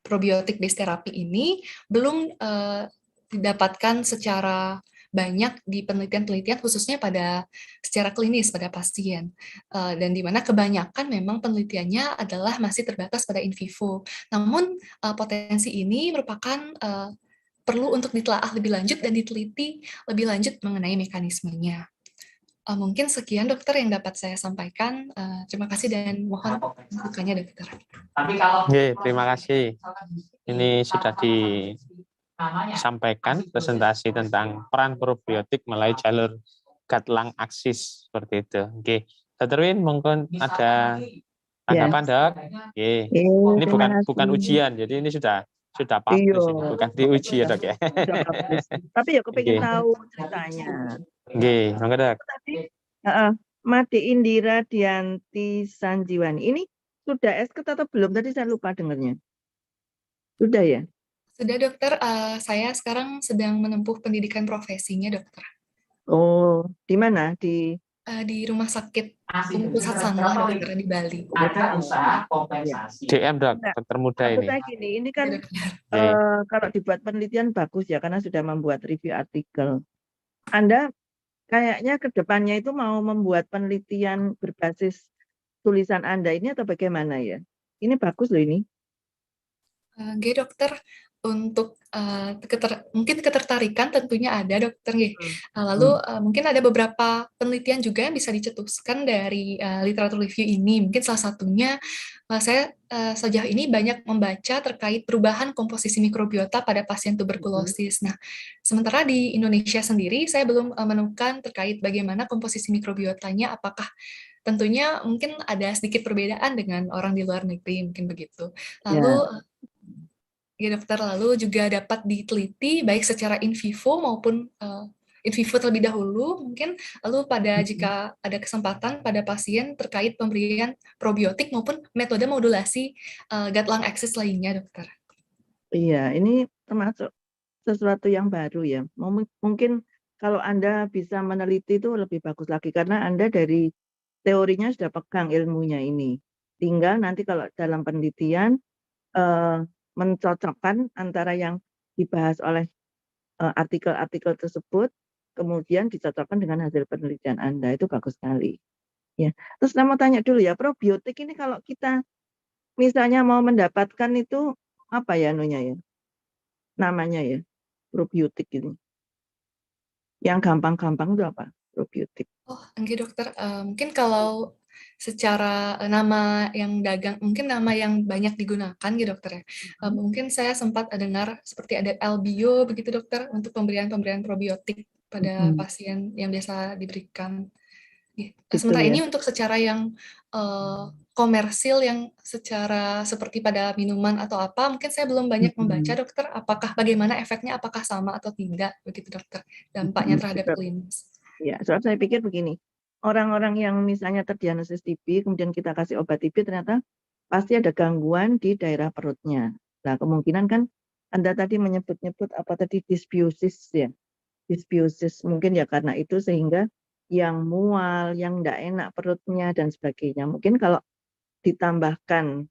probiotik based therapy ini belum didapatkan secara banyak di penelitian-penelitian khususnya secara klinis pada pasien, dan di mana kebanyakan memang penelitiannya adalah masih terbatas pada in vivo. Namun potensi ini merupakan perlu untuk ditelaah lebih lanjut dan diteliti lebih lanjut mengenai mekanismenya. Mungkin sekian dokter yang dapat saya sampaikan. Terima kasih dan mohon masukannya dokter. Terima kasih. Ini sudah disampaikan presentasi tentang peran probiotik melalui jalur gut lung axis seperti itu. Oke, Dr. Win, mungkin ada tanggapan dok? Ini bukan ujian, jadi ini sudah publish, ini bukan diuji ya dok ya. Tapi ya kepingin tahu ceritanya. Monggo dok. Made Indira Dianti Sanjiwani ini sudah SK atau belum? Tadi saya lupa dengarnya. Sudah ya? Sudah dokter, saya sekarang sedang menempuh pendidikan profesinya dokter. Oh, di mana? Di rumah sakit Masih Pusat berapa Sanglah lagi? dokter di Bali. Ada usaha Ya. kompensasi. DM dok, Enggak, dokter muda maksud ini. saya gini, ini kan Ya, dokter. Oke. kalau dibuat penelitian bagus ya, karena sudah membuat review artikel. Anda kayaknya ke depannya itu mau membuat penelitian berbasis tulisan Anda ini atau bagaimana ya? Ini bagus loh ini. Nggih dokter, untuk mungkin ketertarikan tentunya ada dokter nggih. Lalu mungkin ada beberapa penelitian juga yang bisa dicetuskan dari literatur review ini. Mungkin salah satunya saya sejauh ini banyak membaca terkait perubahan komposisi mikrobiota pada pasien tuberkulosis. Nah, sementara di Indonesia sendiri saya belum menemukan terkait bagaimana komposisi mikrobiotanya, apakah tentunya mungkin ada sedikit perbedaan dengan orang di luar negeri, mungkin begitu. Lalu ya dokter, lalu juga dapat diteliti baik secara in vivo maupun in vivo terlebih dahulu mungkin, lalu jika ada kesempatan pada pasien terkait pemberian probiotik maupun metode modulasi gut lung axis lainnya dokter. Iya, ini termasuk sesuatu yang baru ya. Mungkin kalau Anda bisa meneliti itu lebih bagus lagi karena Anda dari teorinya sudah pegang ilmunya ini. Tinggal nanti kalau dalam penelitian mencocokkan antara yang dibahas oleh artikel-artikel tersebut, kemudian dicocokkan dengan hasil penelitian Anda, itu bagus sekali. Ya, terus saya mau tanya dulu ya, probiotik ini kalau kita misalnya mau mendapatkan itu apa ya namanya ya, probiotik ini. Yang gampang-gampang itu apa? Probiotik. Oh, enggak dokter. Mungkin kalau secara nama yang dagang, mungkin nama yang banyak digunakan gitu dokter ya. Mungkin saya sempat dengar seperti ada Albio begitu dokter untuk pemberian probiotik pada pasien yang biasa diberikan. Gitu Sementara ya. ini untuk secara yang komersil yang secara seperti pada minuman atau apa, mungkin saya belum banyak membaca dokter, bagaimana efeknya, apakah sama atau tidak begitu dokter, dampaknya terhadap klinis. Ya, soal saya pikir begini, orang-orang yang misalnya terdiagnosis TB, kemudian kita kasih obat TB, ternyata pasti ada gangguan di daerah perutnya. Nah, kemungkinan kan Anda tadi menyebut-nyebut apa tadi dysbiosis ya, dysbiosis mungkin ya karena itu sehingga yang mual, yang tidak enak perutnya dan sebagainya. Mungkin kalau ditambahkan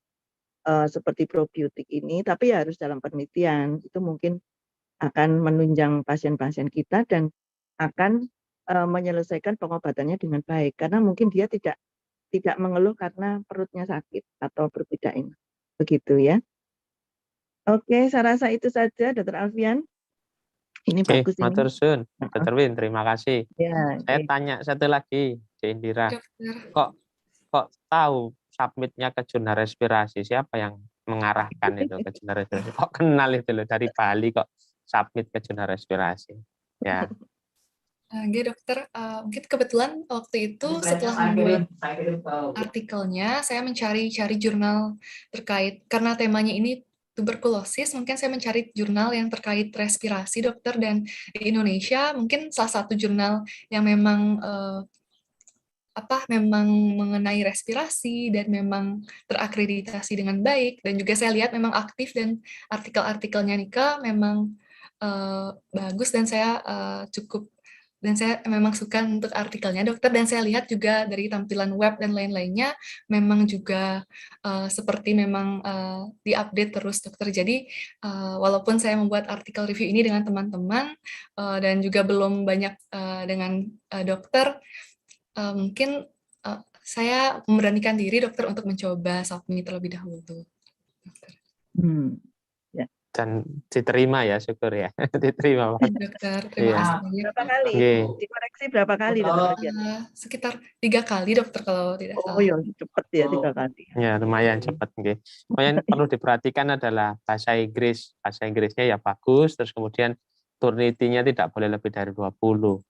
seperti probiotik ini, tapi ya harus dalam penelitian, itu mungkin akan menunjang pasien-pasien kita dan akan menyelesaikan pengobatannya dengan baik karena mungkin dia tidak mengeluh karena perutnya sakit atau perut tidak enak. Begitu ya. Oke, saya rasa itu saja Dr. Alfian. Ini Oke, bagus ini. matur suwun, Dr. Win, terima kasih. Ya, Saya tanya satu lagi, Cik Indira. Kok tahu submitnya ke jurnal respirasi? Siapa yang mengarahkan itu ke jurnal respirasi? Kok kenal itu loh dari Bali kok submit ke jurnal respirasi? Ya. Enggak dokter, mungkin kebetulan waktu itu setelah membuat artikelnya, saya mencari jurnal terkait, karena temanya ini tuberkulosis, mungkin saya mencari jurnal yang terkait respirasi dokter, dan di Indonesia mungkin salah satu jurnal yang memang memang mengenai respirasi dan memang terakreditasi dengan baik, dan juga saya lihat memang aktif dan artikel-artikelnya Nika memang bagus, dan saya memang suka untuk artikelnya dokter, dan saya lihat juga dari tampilan web dan lain-lainnya memang juga seperti memang diupdate terus dokter. Jadi walaupun saya membuat artikel review ini dengan teman-teman dan juga belum banyak dengan dokter, mungkin saya memberanikan diri dokter untuk mencoba submit terlebih dahulu dokter. Ya. Dan diterima ya, syukur ya. Diterima Pak. Dokter, terima kasih banyak. Berapa kali? Dikoreksi berapa kali dokter? Sekitar 3 kali dokter kalau tidak salah. Oh ya, cepat ya 3 kali. Ya, lumayan cepat. Yang perlu diperhatikan adalah bahasa Inggris. Bahasa Inggrisnya ya bagus, terus kemudian turnity-nya tidak boleh lebih dari 20.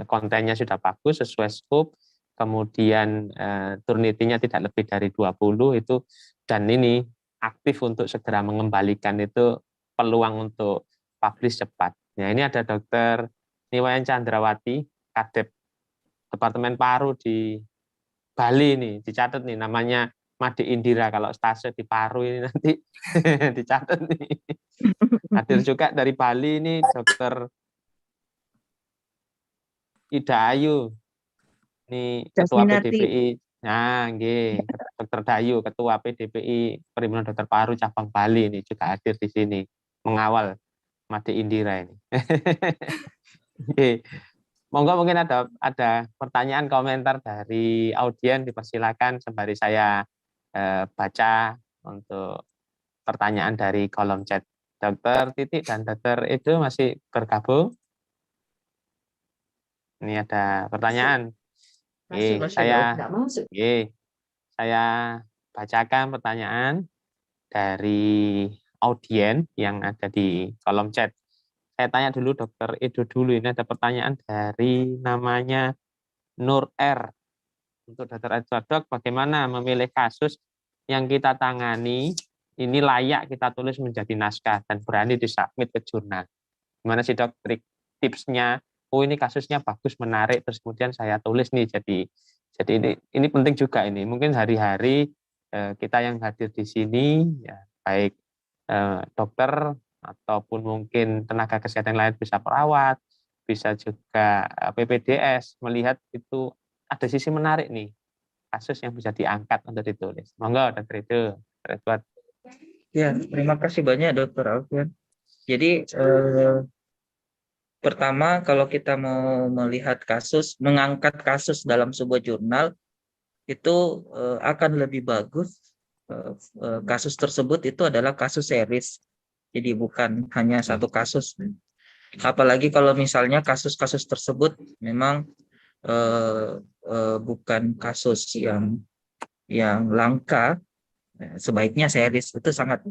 Kontennya sudah bagus, sesuai scope, kemudian turnity-nya tidak lebih dari 20 itu, dan ini aktif untuk segera mengembalikan itu peluang untuk publish cepat. Ya, ini ada Dr. Niwayan Chandrawati, Kadep Departemen Paru di Bali nih, dicatat nih namanya Made Indira, kalau stase di Paru ini nanti dicatat nih. Hadir juga dari Bali ini Dokter Ida Ayu. Ini Ketua Jasminati. PDPI. Nah, nggih, Dokter Dayu, Ketua PDPI Perhimpunan Dokter Paru Cabang Bali ini juga hadir di sini mengawal Made Indira ini. Oke. Monggo mungkin ada pertanyaan komentar dari audien, dipersilakan sembari saya baca untuk pertanyaan dari kolom chat. Dokter Titik dan Dokter Edo masih bergabung? Ini ada pertanyaan. Oke, saya bacakan pertanyaan dari audien yang ada di kolom chat. Saya tanya dulu Dokter Edo dulu. Ini ada pertanyaan dari namanya Nur R. Untuk Dokter Edo, Dok, bagaimana memilih kasus yang kita tangani ini layak kita tulis menjadi naskah dan berani disubmit ke jurnal? Gimana sih Dok tipsnya? Oh, ini kasusnya bagus, menarik, terus kemudian saya tulis nih. Jadi ini penting juga ini. Mungkin hari-hari kita yang hadir di sini, ya, baik dokter ataupun mungkin tenaga kesehatan lain, bisa perawat, bisa juga PPDS, melihat itu ada sisi menarik nih, kasus yang bisa diangkat untuk ditulis. Monggo, Dokter itu, Edward. Ya, terima kasih banyak Dokter Alfian. Jadi pertama, kalau kita mau melihat kasus, mengangkat kasus dalam sebuah jurnal, itu akan lebih bagus kasus tersebut itu adalah kasus series. Jadi bukan hanya satu kasus. Apalagi kalau misalnya kasus-kasus tersebut memang bukan kasus yang langka, sebaiknya series. Itu sangat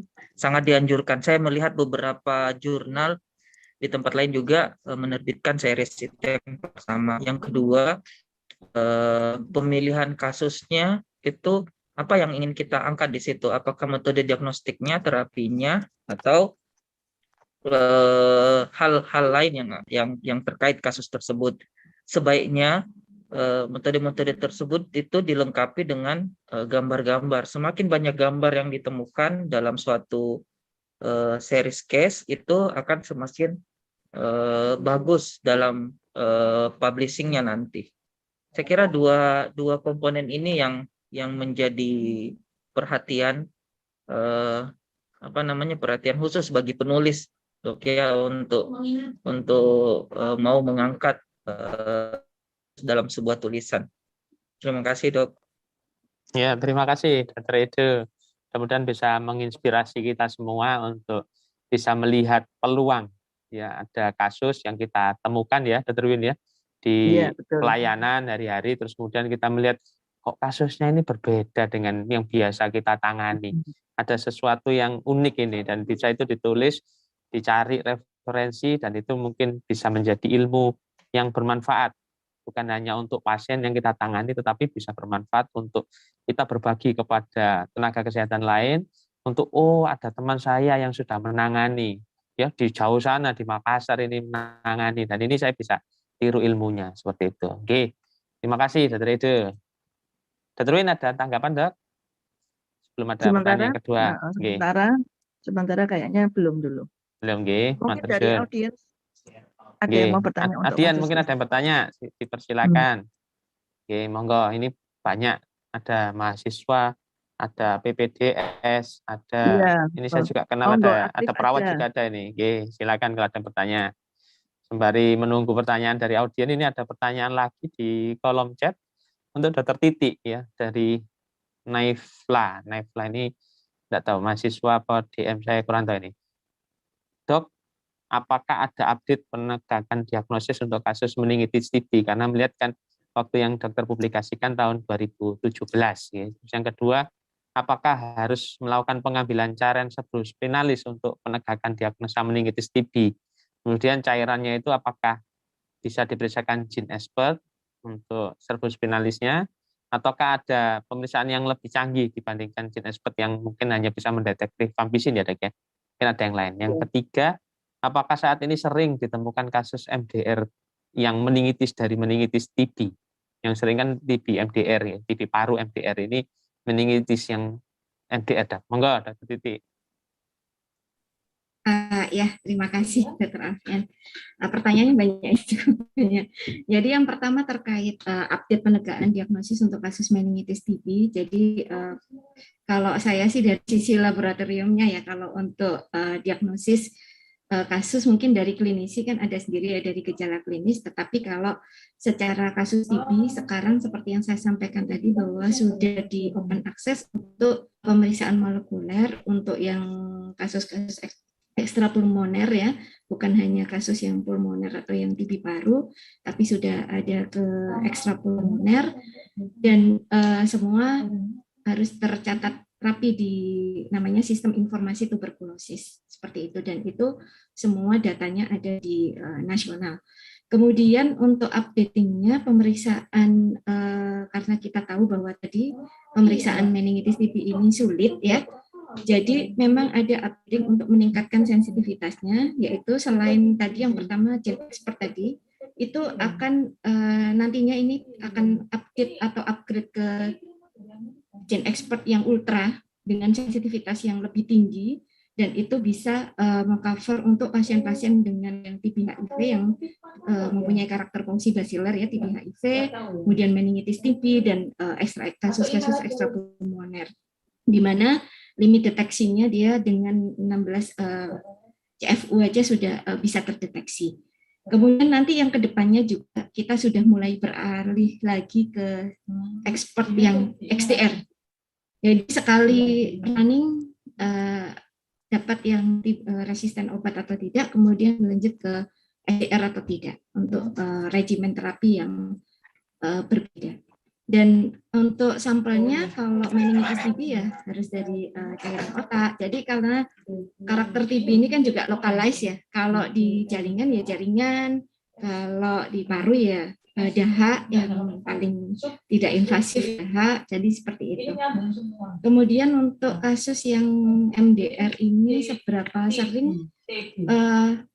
dianjurkan. Saya melihat beberapa jurnal di tempat lain juga menerbitkan series, itu yang pertama. Yang kedua, pemilihan kasusnya itu apa yang ingin kita angkat di situ, apakah metode diagnostiknya, terapinya, atau hal-hal lain yang terkait kasus tersebut. Sebaiknya metode-metode tersebut itu dilengkapi dengan gambar-gambar. Semakin banyak gambar yang ditemukan dalam suatu series case, itu akan semakin bagus dalam publishingnya nanti. Saya kira dua komponen ini yang menjadi perhatian perhatian khusus bagi penulis, Dok, ya, untuk mau mengangkat dalam sebuah tulisan. Terima kasih, Dok. Ya, terima kasih Dokter Edo. Mudah-mudahan bisa menginspirasi kita semua untuk bisa melihat peluang. Ya, ada kasus yang kita temukan ya, Dokter Win ya, di pelayanan hari-hari, terus kemudian kita melihat kok kasusnya ini berbeda dengan yang biasa kita tangani. Ada sesuatu yang unik ini dan bisa itu ditulis, dicari referensi, dan itu mungkin bisa menjadi ilmu yang bermanfaat. Bukan hanya untuk pasien yang kita tangani, tetapi bisa bermanfaat untuk kita berbagi kepada tenaga kesehatan lain, untuk ada teman saya yang sudah menangani, ya di jauh sana, di Makassar ini menangani, dan ini saya bisa tiru ilmunya, seperti itu. Oke, terima kasih Dokter Edo. Dokter Win, ada tanggapan, Dok? Sebelum ada pertanyaan yang kedua. Sementara kayaknya belum dulu. Belum, G. Mungkin dari audiens ada yang mau bertanya untuk Adian, mungkin ada yang bertanya, dipersilakan. Oke, monggo. Ini banyak, ada mahasiswa, ada PPDS, ada ini saya juga kenal, ada perawat juga ada ini. Oke, silakan kalau ada yang bertanya. Sembari menunggu pertanyaan dari audien, ini ada pertanyaan lagi di kolom chat untuk Dokter Titik ya, dari Naifla. Naifla ini tidak tahu mahasiswa apa DM, saya kurang tahu ini. Dok, apakah ada update penegakan diagnosis untuk kasus meningitis TB? Karena melihat kan waktu yang dokter publikasikan tahun 2017. Ya. Terus yang kedua, apakah harus melakukan pengambilan cairan cerebrospinalis untuk penegakan diagnosa meningitis TB? Kemudian cairannya itu apakah bisa diperiksakan gene expert untuk cerebrospinalisnya, ataukah ada pemeriksaan yang lebih canggih dibandingkan gene expert yang mungkin hanya bisa mendeteksi rifampicin ya, Dok ya? Mungkin ada yang lain. Yang ketiga, apakah saat ini sering ditemukan kasus MDR yang meningitis dari meningitis TB? Yang sering kan TB MDR ya, TB paru MDR ini meningitis yang MDR. Monggo, Dokter Titik. Ya, terima kasih Dr. Alfian. Pertanyaannya banyak juga. Jadi yang pertama terkait update penegakan diagnosis untuk kasus meningitis TB. Jadi kalau saya sih dari sisi laboratoriumnya ya, kalau untuk diagnosis kasus mungkin dari klinisi kan ada sendiri ya dari gejala klinis, tetapi kalau secara kasus TB sekarang seperti yang saya sampaikan tadi bahwa sudah di open access untuk pemeriksaan molekuler untuk yang kasus-kasus ekstrapulmoner ya, bukan hanya kasus yang pulmoner atau yang TB paru, tapi sudah ada ke ekstrapulmoner dan semua harus tercatat rapi di namanya sistem informasi tuberkulosis seperti itu, dan itu semua datanya ada di nasional. Kemudian untuk updatingnya pemeriksaan karena kita tahu bahwa tadi pemeriksaan meningitis TB ini sulit ya. Jadi memang ada updating untuk meningkatkan sensitivitasnya, yaitu selain tadi yang pertama GenExpert tadi, itu akan nantinya ini akan update atau upgrade ke GenExpert yang ultra dengan sensitivitas yang lebih tinggi, dan itu bisa mengcover untuk pasien-pasien dengan yang TB HIV yang mempunyai karakter fungsi basiler ya, TB HIV, kemudian meningitis TB dan kasus-kasus ekstrapulmoner, di mana limit deteksinya dia dengan 16 CFU aja sudah bisa terdeteksi. Kemudian nanti yang kedepannya juga kita sudah mulai beralih lagi ke expert yang XDR. Jadi sekali running dapat yang resisten obat atau tidak, kemudian lanjut ke XDR atau tidak untuk regimen terapi yang berbeda. Dan untuk sampelnya kalau meningitis TB ya harus dari cairan otak. Jadi karena karakter TB ini kan juga localize ya. Kalau di jaringan ya jaringan, kalau di paru ya dahak yang paling tidak invasif dahak. Jadi seperti itu. Kemudian untuk kasus yang MDR ini seberapa sering?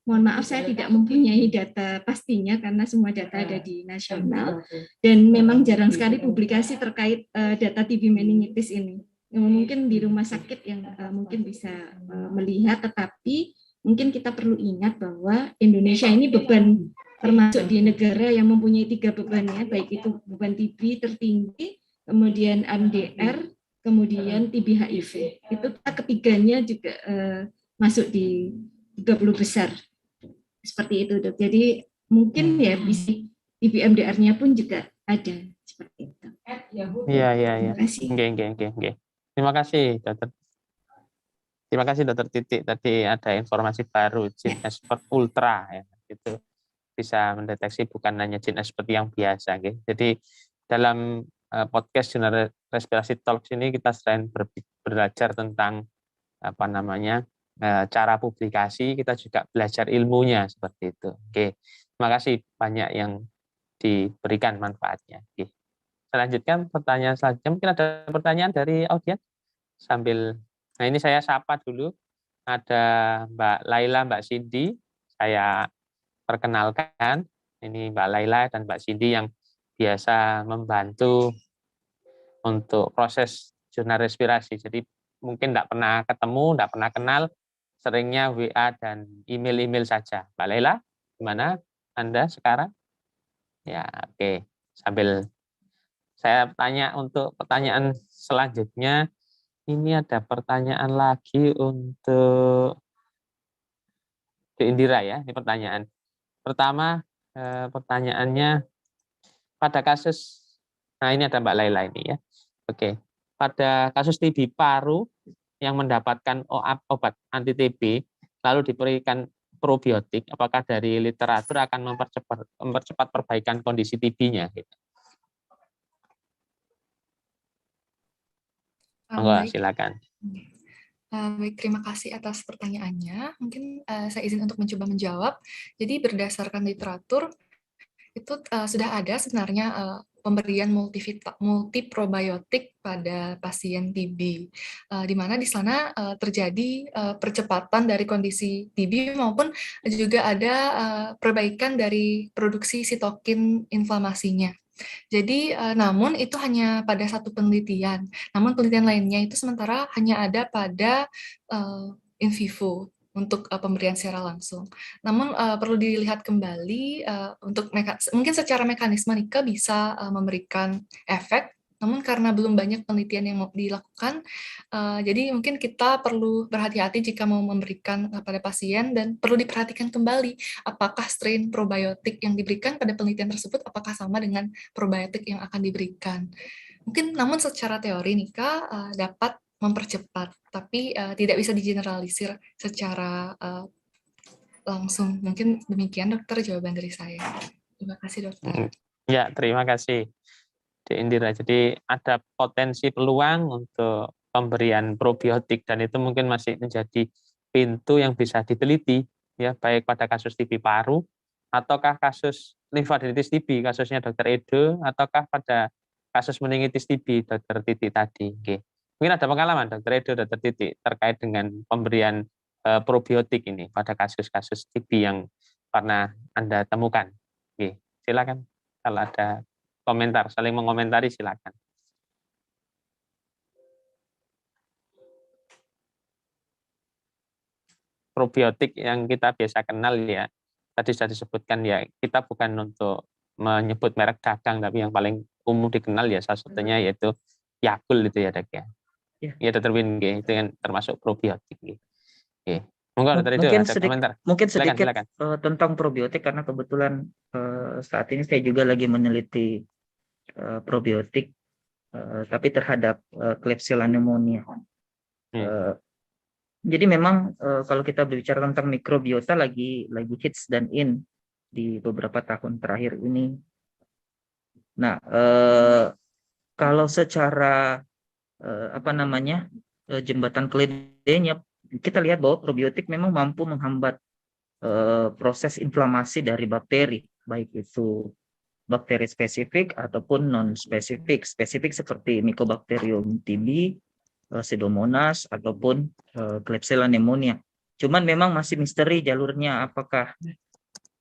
Mohon maaf saya tidak mempunyai data pastinya karena semua data ada di nasional dan memang jarang sekali publikasi terkait data TB meningitis ini. Mungkin di rumah sakit yang mungkin bisa melihat, tetapi mungkin kita perlu ingat bahwa Indonesia ini beban termasuk di negara yang mempunyai 3 beban ya, baik itu beban TB tertinggi, kemudian MDR, kemudian TB HIV. Itu ketiganya juga masuk di 30 besar. Seperti itu, Dok. Jadi mungkin ya bisa TB-MDR-nya pun juga ada seperti itu. Iya. Terima kasih. Oke. Terima kasih, Dokter. Terima kasih, Dokter Titik. Tadi ada informasi baru, GenExpert Ultra ya. Itu bisa mendeteksi bukan hanya GenExpert yang biasa, gitu. Jadi dalam podcast Jurnal Respirasi Talks ini kita selain belajar tentang cara publikasi, kita juga belajar ilmunya seperti itu. Oke, terima kasih banyak yang diberikan manfaatnya. Oke. Saya lanjutkan pertanyaan selanjutnya. Mungkin ada pertanyaan dari audiens sambil. Nah ini saya sapa dulu. Ada Mbak Laila, Mbak Cindy. Saya perkenalkan. Ini Mbak Laila dan Mbak Cindy yang biasa membantu untuk proses jurnal respirasi. Jadi mungkin tidak pernah ketemu, tidak pernah kenal. Seringnya WA dan email saja. Mbak Laila, gimana Anda sekarang? Ya, oke. Sambil saya tanya untuk pertanyaan selanjutnya, ini ada pertanyaan lagi untuk Indira ya. Ini pertanyaan. Pertama, pertanyaannya pada kasus, nah ini ada Mbak Laila ini ya. Oke. Pada kasus TB paru yang mendapatkan obat anti-TB lalu diberikan probiotik, apakah dari literatur akan mempercepat perbaikan kondisi TB-nya? Gitu. Silakan. Baik, terima kasih atas pertanyaannya. Mungkin saya izin untuk mencoba menjawab. Jadi berdasarkan literatur itu sudah ada sebenarnya pemberian multiprobiotik pada pasien TB, di mana di sana terjadi percepatan dari kondisi TB maupun juga ada perbaikan dari produksi sitokin inflamasinya. Jadi, namun itu hanya pada satu penelitian. Namun penelitian lainnya itu sementara hanya ada pada in vivo. untuk pemberian secara langsung. Namun perlu dilihat kembali untuk mungkin secara mekanisme Nika bisa memberikan efek, namun karena belum banyak penelitian yang mau dilakukan, jadi mungkin kita perlu berhati-hati jika mau memberikan pada pasien dan perlu diperhatikan kembali apakah strain probiotik yang diberikan pada penelitian tersebut apakah sama dengan probiotik yang akan diberikan. Mungkin namun secara teori Nika dapat mempercepat, tapi tidak bisa digeneralisir secara langsung. Mungkin demikian dokter jawaban dari saya. Terima kasih dokter. Ya, terima kasih Dek Indira. Jadi ada potensi peluang untuk pemberian probiotik dan itu mungkin masih menjadi pintu yang bisa diteliti ya, baik pada kasus TB paru ataukah kasus limfadenitis TB kasusnya Dokter Edo ataukah pada kasus meningitis TB Dokter Titi tadi. Oke. Mungkin ada pengalaman Dokter Edo, Dokter Titi terkait dengan pemberian probiotik ini pada kasus-kasus TB yang pernah Anda temukan. Oke. Silakan kalau ada komentar, saling mengomentari silakan. Probiotik yang kita biasa kenal ya, tadi sudah disebutkan ya, kita bukan untuk menyebut merek dagang, tapi yang paling umum dikenal ya salah satunya yaitu Yakult itu ya Dok ya. Ya Dr. Win, itu yang termasuk probiotik. Monggo Dr. Edo, ada komentar. Mungkin Silakan, sedikit silakan. Tentang probiotik karena kebetulan saat ini saya juga lagi meneliti probiotik tapi terhadap Klebsiella pneumoniae. Jadi memang kalau kita berbicara tentang mikrobiota lagi hits dan in di beberapa tahun terakhir ini. Nah, kalau secara jembatan keledainya kita lihat bahwa probiotik memang mampu menghambat proses inflamasi dari bakteri, baik itu bakteri spesifik ataupun non spesifik. Spesifik seperti Mycobacterium TB, Pseudomonas ataupun Klebsiella pneumoniae. Cuman memang masih misteri jalurnya, apakah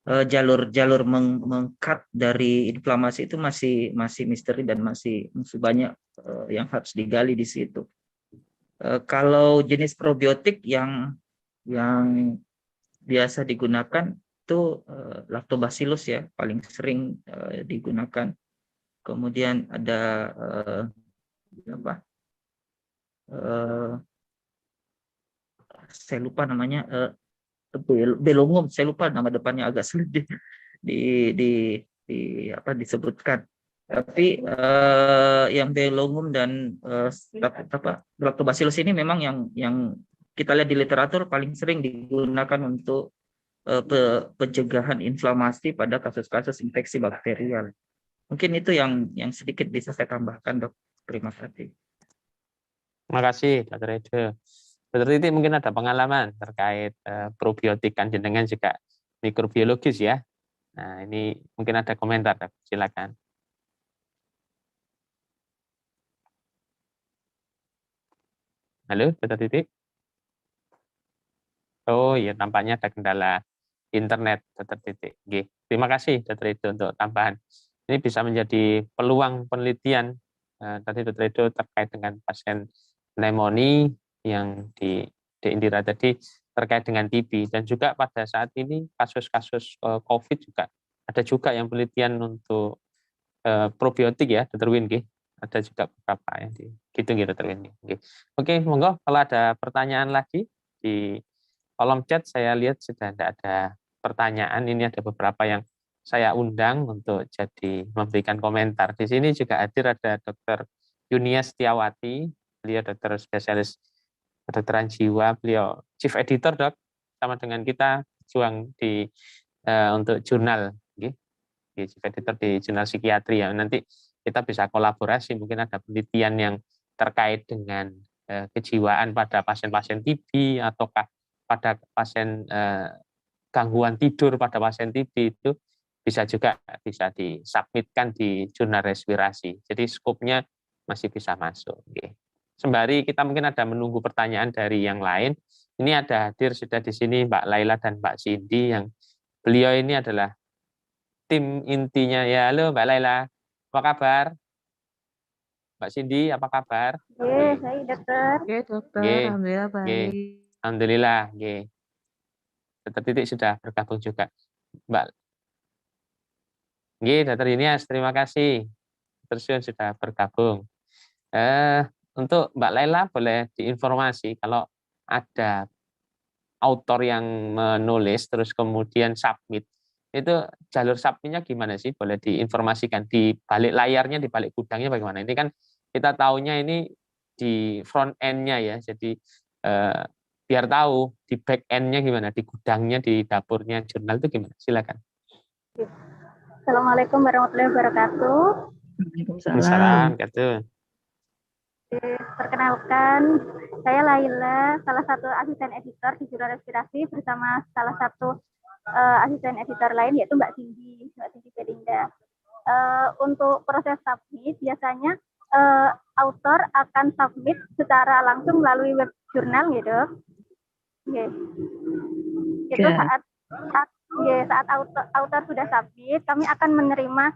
jalur mengkat dari inflamasi itu masih misteri dan masih banyak yang harus digali di situ. Kalau jenis probiotik yang biasa digunakan itu Lactobacillus ya, paling sering digunakan. Kemudian ada saya lupa namanya, Belongum, saya lupa nama depannya, agak sulit disebutkan. Tapi yang Belongum dan Lactobacillus ini memang yang kita lihat di literatur paling sering digunakan untuk pencegahan inflamasi pada kasus-kasus infeksi bakterial. Mungkin itu yang sedikit bisa saya tambahkan, Dok. Terima kasih. Terima kasih, Dr. Edo. Dr. Titi mungkin ada pengalaman terkait probiotik kan jenengan juga mikrobiologis ya. Nah, ini mungkin ada komentar, Dok. Silakan. Halo, Dr. Titi. Oh iya, tampaknya ada kendala internet, Dr. Titi. Terima kasih, Dr. Edo, untuk tambahan. Ini bisa menjadi peluang penelitian tadi Dr. Edo terkait dengan pasien pneumonia yang di Indira tadi terkait dengan TB, dan juga pada saat ini kasus-kasus COVID juga ada juga yang penelitian untuk probiotik ya, Dr. Win. Ada juga beberapa yang gitu Dr. Win. Oke, monggo kalau ada pertanyaan lagi di kolom chat, saya lihat sudah tidak ada pertanyaan. Ini ada beberapa yang saya undang untuk jadi memberikan komentar. Di sini juga hadir ada Dr. Yunia Setiawati, beliau dokter spesialis kedokteran jiwa, beliau chief editor, Dok, sama dengan kita berjuang di untuk jurnal, chief editor di jurnal psikiatri ya. Nanti kita bisa kolaborasi, mungkin ada penelitian yang terkait dengan kejiwaan pada pasien-pasien TB ataukah pada pasien gangguan tidur pada pasien TB, itu bisa disubmitkan di jurnal respirasi. Jadi skopnya masih bisa masuk. Sembari kita mungkin ada menunggu pertanyaan dari yang lain, ini ada hadir sudah di sini Mbak Laila dan Mbak Cindy, yang beliau ini adalah tim intinya ya. Halo Mbak Laila, apa kabar? Mbak Cindy, apa kabar? Saya dokter. Oke dokter, alhamdulillah baik. Alhamdulillah. Dr. Titik sudah bergabung juga. Mbak Nggih, Dr. Yunias, terima kasih. Dr. Syun sudah bergabung. Untuk Mbak Laila boleh diinformasi kalau ada autor yang menulis terus kemudian submit, itu jalur submitnya gimana sih? Boleh diinformasikan di balik layarnya, di balik gudangnya bagaimana? Ini kan kita taunya ini di front end-nya ya, jadi biar tahu di back end-nya gimana, di gudangnya, di dapurnya jurnal itu gimana? Silakan. Assalamualaikum warahmatullahi wabarakatuh. Waalaikumsalam. Perkenalkan, saya Laila, salah satu asisten editor di Jurnal Respirasi bersama salah satu asisten editor lain yaitu Mbak Cindy Belinda. Untuk proses submit biasanya author akan submit secara langsung melalui web jurnal gitu. Itu saat author sudah submit, kami akan menerima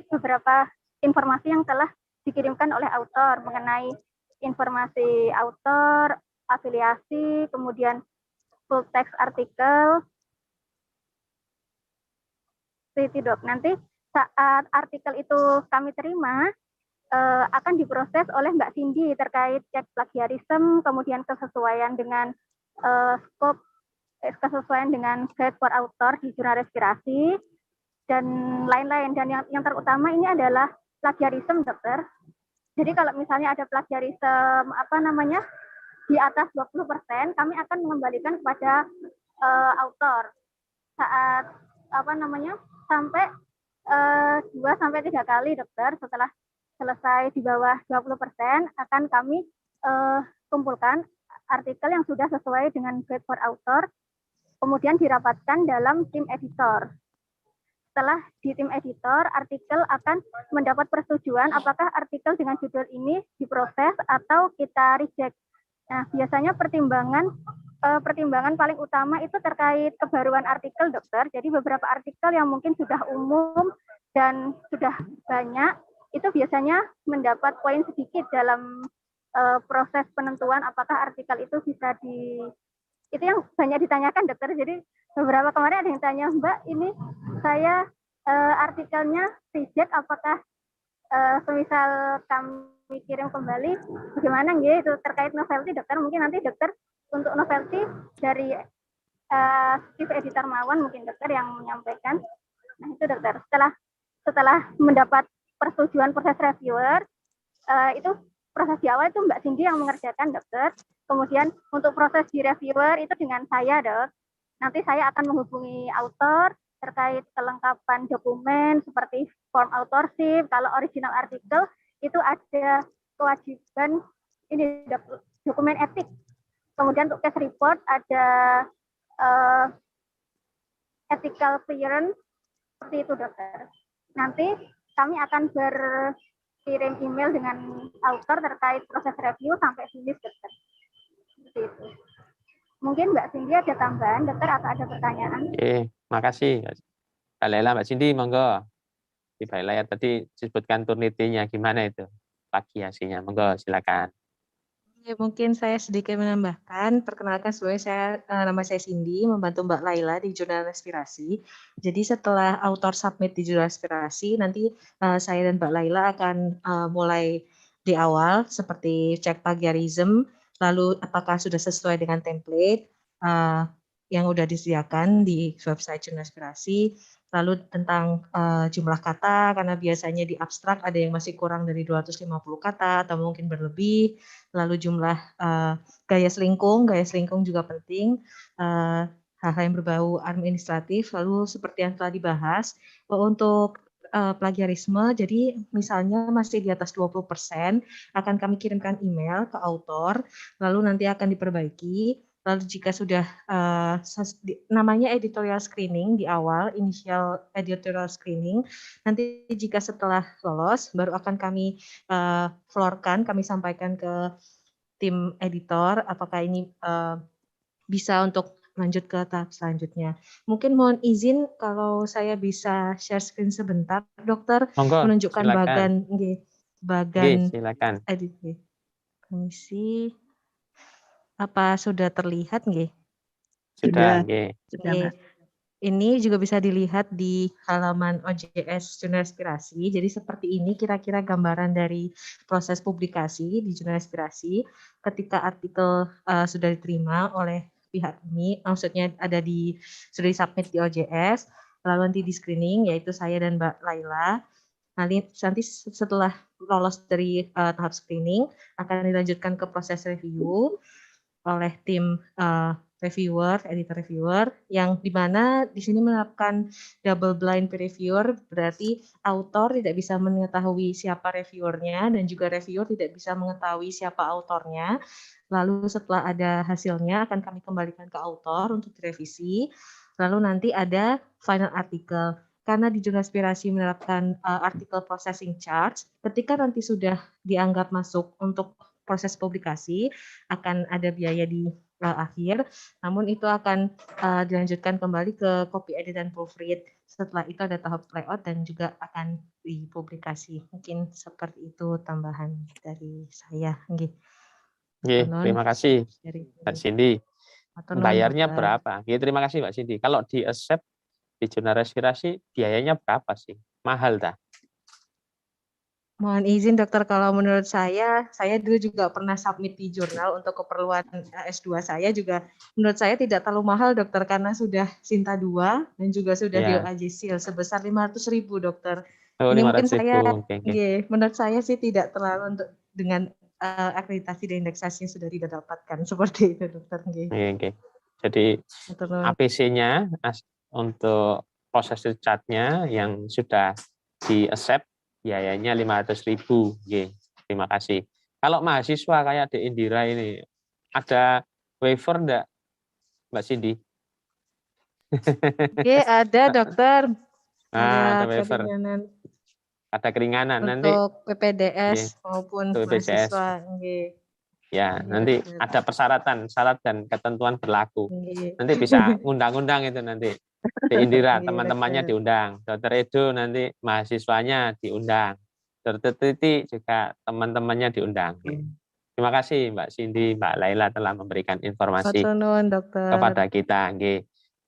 beberapa informasi yang telah dikirimkan oleh author mengenai informasi author, afiliasi, kemudian full text artikel. Seperti itu, Dok. Nanti saat artikel itu kami terima, akan diproses oleh Mbak Cindy terkait cek plagiarisme, kemudian kesesuaian dengan scope, kesesuaian dengan guide for author di Jurnal Respirasi, dan lain-lain. Dan yang terutama ini adalah plagiarisme, Dokter. Jadi kalau misalnya ada plagiarisme di atas 20%, kami akan mengembalikan kepada author saat sampai 2-3 kali, Dokter. Setelah selesai di bawah 20%, akan kami kumpulkan artikel yang sudah sesuai dengan guide for author, kemudian dirapatkan dalam tim editor. Setelah di tim editor, artikel akan mendapat persetujuan apakah artikel dengan judul ini diproses atau kita reject. Nah, biasanya pertimbangan paling utama itu terkait kebaruan artikel, Dokter. Jadi beberapa artikel yang mungkin sudah umum dan sudah banyak, itu biasanya mendapat poin sedikit dalam proses penentuan apakah artikel itu bisa itu yang banyak ditanyakan, Dokter. Jadi beberapa kemarin ada yang tanya, Mbak, ini saya artikelnya reject, apakah semisal kami kirim kembali, bagaimana itu terkait novelty, Dokter? Mungkin nanti Dokter untuk novelty dari chief editor Mawan, mungkin Dokter yang menyampaikan. Nah itu, Dokter. Setelah mendapat persetujuan proses reviewer, itu proses di awal itu Mbak Cindy yang mengerjakan, Dokter. Kemudian untuk proses di reviewer itu dengan saya, Dok. Nanti saya akan menghubungi author terkait kelengkapan dokumen seperti form authorship. Kalau original artikel itu ada kewajiban ini dokumen etik. Kemudian untuk case report ada ethical clearance, seperti itu, Dokter. Nanti kami akan berkirim email dengan author terkait proses review sampai finish, Dokter. Seperti itu. Mungkin Mbak Cindy ada tambahan, Dokter, atau ada pertanyaan? Oke, makasih. Mbak Laila, Mbak Cindy, monggo. Di balik layar tadi disebutkan Turnitin-nya, gimana itu plagiasinya? Monggo, silakan. Ya, mungkin saya sedikit menambahkan. Perkenalkan, sebelumnya nama saya Cindy, membantu Mbak Laila di Jurnal Respirasi. Jadi setelah author submit di Jurnal Respirasi, nanti saya dan Mbak Laila akan mulai di awal seperti cek plagiarism, lalu apakah sudah sesuai dengan template yang sudah disediakan di website Jurnal Respirasi, lalu tentang jumlah kata, karena biasanya di abstrak ada yang masih kurang dari 250 kata atau mungkin berlebih, lalu jumlah gaya selingkung juga penting, hal-hal yang berbau administratif, lalu seperti yang telah dibahas, untuk plagiarisme, jadi misalnya masih di atas 20%, akan kami kirimkan email ke author, lalu nanti akan diperbaiki. Lalu jika sudah namanya editorial screening di awal, initial editorial screening, nanti jika setelah lolos, baru akan kami kami sampaikan ke tim editor, apakah ini bisa untuk lanjut ke tahap selanjutnya. Mungkin mohon izin kalau saya bisa share screen sebentar, Dokter, monggo, menunjukkan silakan. bagan silakan. edit komisi. Apa sudah terlihat nggih? Sudah, oke. Sudah, Oke. Mbak. Ini juga bisa dilihat di halaman OJS Jurnal Inspirasi. Jadi seperti ini kira-kira gambaran dari proses publikasi di Jurnal Inspirasi ketika artikel sudah diterima oleh pihak kami, maksudnya sudah disubmit di OJS, lalu nanti di screening, yaitu saya dan Mbak Laila. Nanti setelah lolos dari tahap screening akan dilanjutkan ke proses review oleh tim editor reviewer, yang dimana di sini menerapkan double blind peer reviewer, berarti autor tidak bisa mengetahui siapa reviewernya dan juga reviewer tidak bisa mengetahui siapa autornya. Lalu setelah ada hasilnya akan kami kembalikan ke autor untuk direvisi. Lalu nanti ada final article. Karena di Jurnal Inspirasi menerapkan article processing charge, ketika nanti sudah dianggap masuk untuk proses publikasi, akan ada biaya di akhir, namun itu akan dilanjutkan kembali ke copy edit dan proofread. Setelah itu ada tahap layout dan juga akan dipublikasi. Mungkin seperti itu tambahan dari saya. Terima kasih Mbak Cindy. Bayarnya berapa? Terima kasih Mbak Cindy. Kalau di accept di Jurnal Respirasi biayanya berapa sih? Mahal dah? Mohon izin dokter, kalau menurut saya dulu juga pernah submit di jurnal untuk keperluan S2 saya juga, menurut saya tidak terlalu mahal dokter, karena sudah Sinta 2 dan juga sudah di OAJ Seal sebesar 500.000 dokter. Oh, ini mungkin saya, menurut saya sih tidak terlalu untuk dengan akreditasi dan indeksasi yang sudah tidak dapatkan, seperti itu dokter. Jadi APC-nya untuk proses charge-nya yang sudah di accept biayanya 500.000. Terima kasih. Kalau mahasiswa kayak De Indira ini, ada waiver enggak, Mbak Cindy? Ada dokter. Ada waiver. Ada keringanan untuk nanti PPDS maupun PPDS. mahasiswa. Ya, nanti ada persyaratan, syarat dan ketentuan berlaku. Nanti bisa ngundang-undang itu nanti. De Indira, teman-temannya diundang. Dr. Edo nanti mahasiswanya diundang. Dr. Titi juga teman-temannya diundang. Terima kasih Mbak Cindy, Mbak Laila telah memberikan informasi kepada kita.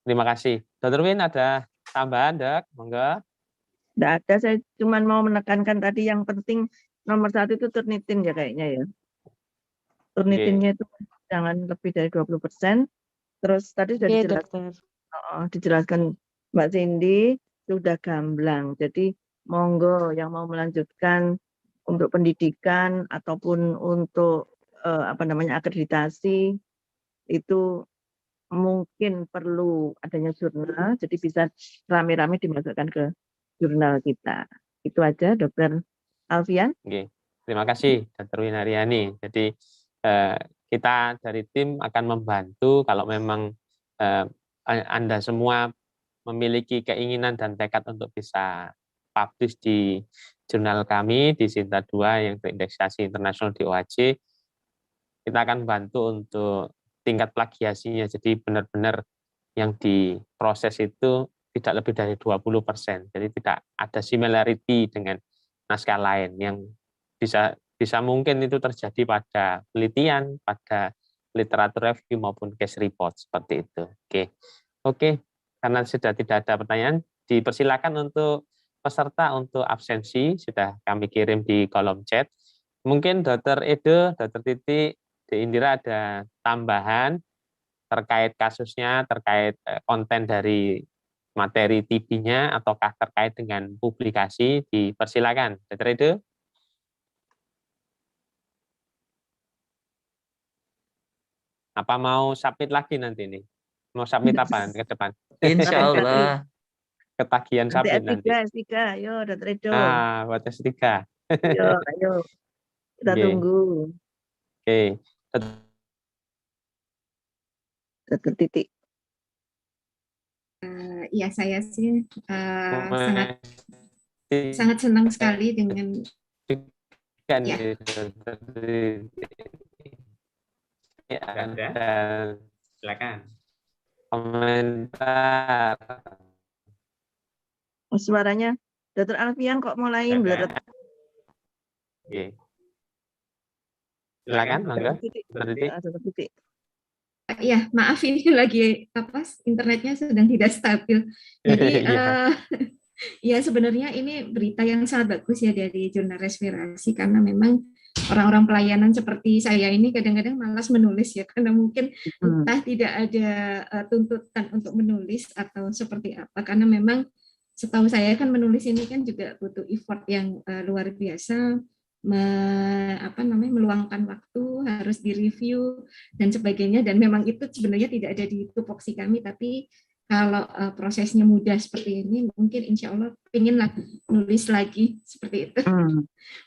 Terima kasih. Dr. Win ada tambahan, Dok? Monggo. Tidak ada, saya cuma mau menekankan tadi yang penting nomor 1 itu turnitin ya kayaknya ya. Turnitinnya itu jangan lebih dari 20%. Terus tadi sudah dijelaskan Mbak Cindy, sudah gamblang. Jadi monggo yang mau melanjutkan untuk pendidikan ataupun untuk akreditasi itu mungkin perlu adanya jurnal, jadi bisa rame-rame dimasukkan ke jurnal kita. Itu aja, Dr. Alfian. Terima kasih, Dr. Winaryani. Jadi kita dari tim akan membantu kalau memang Anda semua memiliki keinginan dan tekad untuk bisa publish di jurnal kami di Sinta 2 yang terindeksasi internasional di OAJ. Kita akan bantu untuk tingkat plagiasinya, jadi benar-benar yang diproses itu tidak lebih dari 20%. Jadi tidak ada similarity dengan naskah lain yang bisa mungkin itu terjadi pada penelitian, pada literatur review maupun case report seperti itu. Oke. Karena sudah tidak ada pertanyaan, dipersilakan untuk peserta untuk absensi sudah kami kirim di kolom chat. Mungkin Dr. Edo, Dr. Titi, De Indira ada tambahan terkait kasusnya, terkait konten dari materi TB-nya, ataukah terkait dengan publikasi, dipersilakan. Dr. Edo. Apa mau submit lagi nanti nih? Mau submit apa ke depan? Insya Allah. Ketagihan submit nanti. S3, ayo Dr. Edo. Buat S3. Ayo. Kita tunggu. Oke. Dr. Titi. Ya, saya sih sangat senang sekali dengan Silakan. Komentar. Suaranya Dr. Alfian kok mulai bleret. Silakan, monggo. Dr. Titi. Ya, maaf ini lagi internetnya sedang tidak stabil. Jadi ya sebenarnya ini berita yang sangat bagus ya dari jurnal respirasi, karena memang orang-orang pelayanan seperti saya ini kadang-kadang malas menulis ya, karena mungkin entah tidak ada tuntutan untuk menulis atau seperti apa, karena memang setahu saya kan menulis ini kan juga butuh effort yang luar biasa, meluangkan waktu, harus direview dan sebagainya, dan memang itu sebenarnya tidak ada di tupoksi kami, tapi kalau prosesnya mudah seperti ini, mungkin insya Allah pengenlah nulis lagi seperti itu.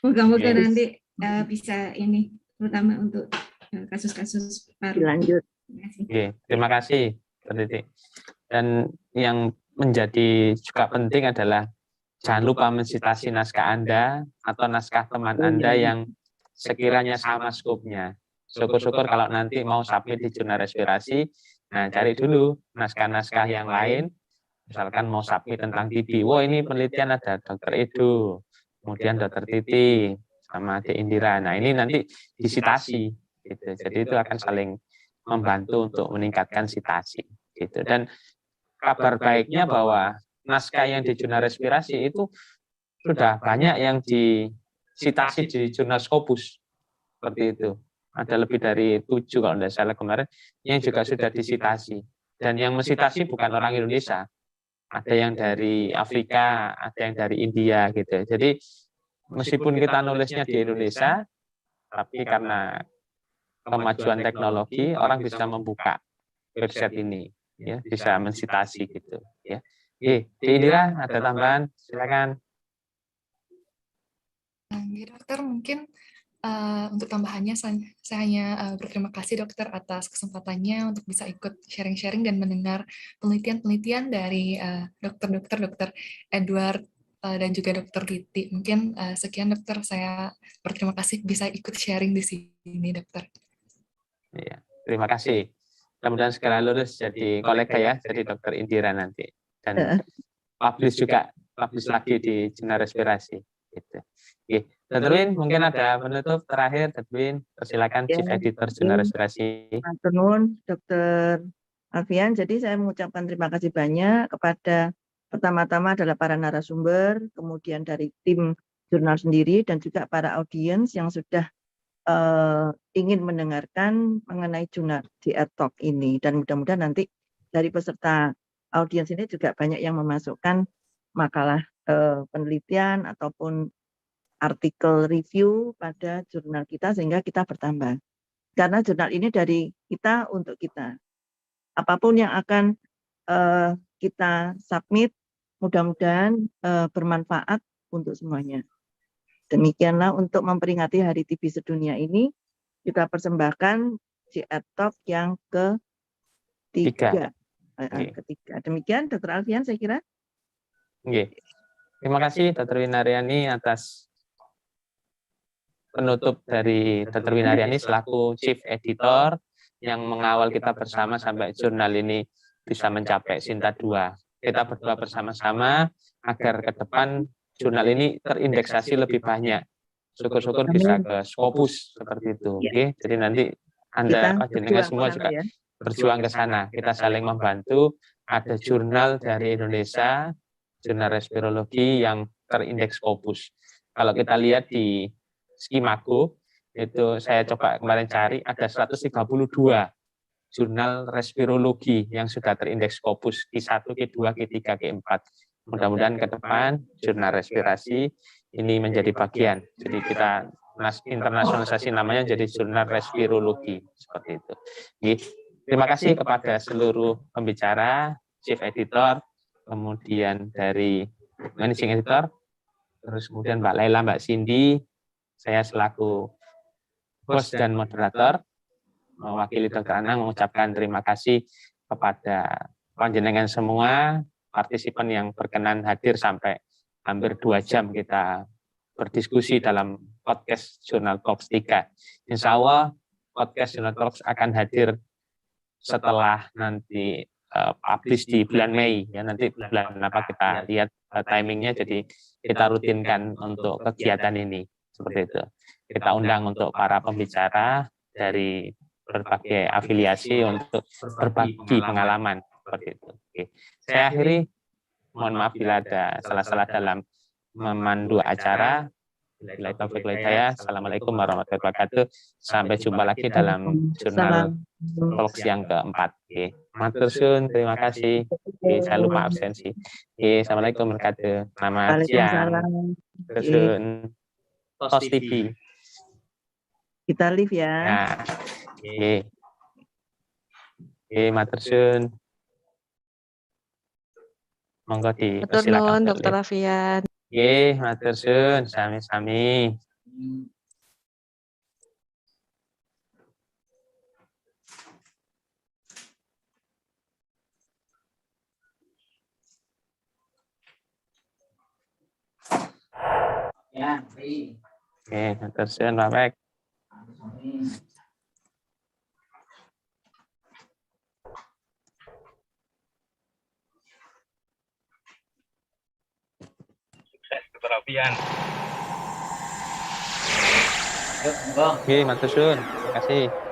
Moga-moga nanti bisa ini, terutama untuk kasus-kasus baru. Lanjut. Terima kasih, Titi. Dan yang menjadi juga penting adalah jangan lupa mensitasi naskah Anda atau naskah teman Anda yang sekiranya sama skopnya. Syukur-syukur kalau nanti mau submit di jurnal respirasi, nah cari dulu naskah-naskah yang lain, misalkan mau submit tentang TB, wah ini penelitian ada Dr. Edo, kemudian Dr. Titi, sama Ade Indira. Nah ini nanti disitasi, gitu. Jadi itu akan saling membantu untuk meningkatkan sitasi, gitu. Dan kabar baiknya bahwa naskah yang di jurnal respirasi itu sudah banyak yang disitasi di jurnal Scopus, seperti itu. Ada lebih dari 7 kalau tidak salah kemarin yang juga sudah disitasi. Dan yang mensitasi bukan orang Indonesia, ada yang dari Afrika, ada yang dari India, gitu. Jadi meskipun kita nulisnya di Indonesia, tapi karena kemajuan teknologi orang bisa membuka website ini, ya bisa mensitasi gitu, ya. Di Indira ada tambahan, silakan. Dokter, mungkin untuk tambahannya saya hanya berterima kasih dokter atas kesempatannya untuk bisa ikut sharing-sharing dan mendengar penelitian-penelitian dari dokter Edward dan juga dokter Titi. Mungkin sekian dokter, saya berterima kasih bisa ikut sharing di sini dokter. Ya, terima kasih. Mudah-mudahan segera lulus jadi kolega ya, jadi dokter Indira nanti. Dan publish lagi di jurnal respirasi. Gitu. Oke, Dr. Win, mungkin ada penutup terakhir, Dr. Win, silakan Chief Editor Jurnal Respirasi. Afternoon, Dr. Alfian. Jadi saya mengucapkan terima kasih banyak kepada pertama-tama adalah para narasumber, kemudian dari tim jurnal sendiri, dan juga para audiens yang sudah ingin mendengarkan mengenai jurnal JR Talk ini. Dan mudah-mudahan nanti dari peserta audiens ini juga banyak yang memasukkan makalah penelitian ataupun artikel review pada jurnal kita sehingga kita bertambah. Karena jurnal ini dari kita untuk kita. Apapun yang akan kita submit, mudah-mudahan bermanfaat untuk semuanya. Demikianlah untuk memperingati Hari TB Sedunia ini, kita persembahkan JR Talk yang ketiga. Demikian, Dr. Alfian, saya kira. Terima kasih, Dr. Winaryani, atas penutup dari Dr. Winaryani selaku Chief Editor yang mengawal kita bersama sampai jurnal ini bisa mencapai Sinta 2. Kita berdoa bersama-sama agar ke depan jurnal ini terindeksasi lebih banyak. Syukur-syukur bisa ke Scopus seperti itu. Oke, jadi nanti Anda jenengan semua juga berjuang ke sana. Kita saling membantu. Ada jurnal dari Indonesia, jurnal respirologi yang terindeks Scopus. Kalau kita lihat di skimaku, itu saya coba kemarin cari, ada 132 jurnal respirologi yang sudah terindeks Scopus, Q1, Q2, Q3, Q4. Mudah-mudahan ke depan jurnal respirasi ini menjadi bagian. Jadi kita internasionalisasi namanya jadi jurnal respirologi, seperti itu. Terima kasih kepada seluruh pembicara, Chief Editor, kemudian dari Managing Editor, terus kemudian Mbak Laila, Mbak Cindy, saya selaku host dan moderator, mewakili Dr. Anang mengucapkan terima kasih kepada panjenengan semua, partisipan yang berkenan hadir sampai hampir 2 jam kita berdiskusi dalam podcast Jurnal Talks 3. Insya Allah podcast Jurnal Talks akan hadir setelah nanti publish di bulan Mei, ya nanti bulan apa kita lihat timingnya, jadi kita rutinkan untuk kegiatan ini seperti itu. Kita undang untuk para pembicara dari berbagai afiliasi untuk berbagi pengalaman seperti itu. Oke. Saya akhiri, mohon maaf bila ada salah-salah dalam memandu acara. Bila taufik hidayah. Assalamualaikum warahmatullahi wabarakatuh. Sampai jumpa lagi dalam jurnal Talks yang keempat. Oke. Matur suwun, terima kasih. Oke, saya lupa absensi. Oke, assalamualaikum warahmatullahi wabarakatuh. Selamat siang. Matur suwun. Tos TV. Kita live ya. Ya. Oke. Oke, matur suwun. Monggo Matur silakan. nuwun Dr. Afian. Oke, matur suwun, sami-sami. Ya, baik. Oke, matur suwun, Pak Mek. Dr. Afian. Yuk, monggo. Oke, matur suwun. Terima kasih.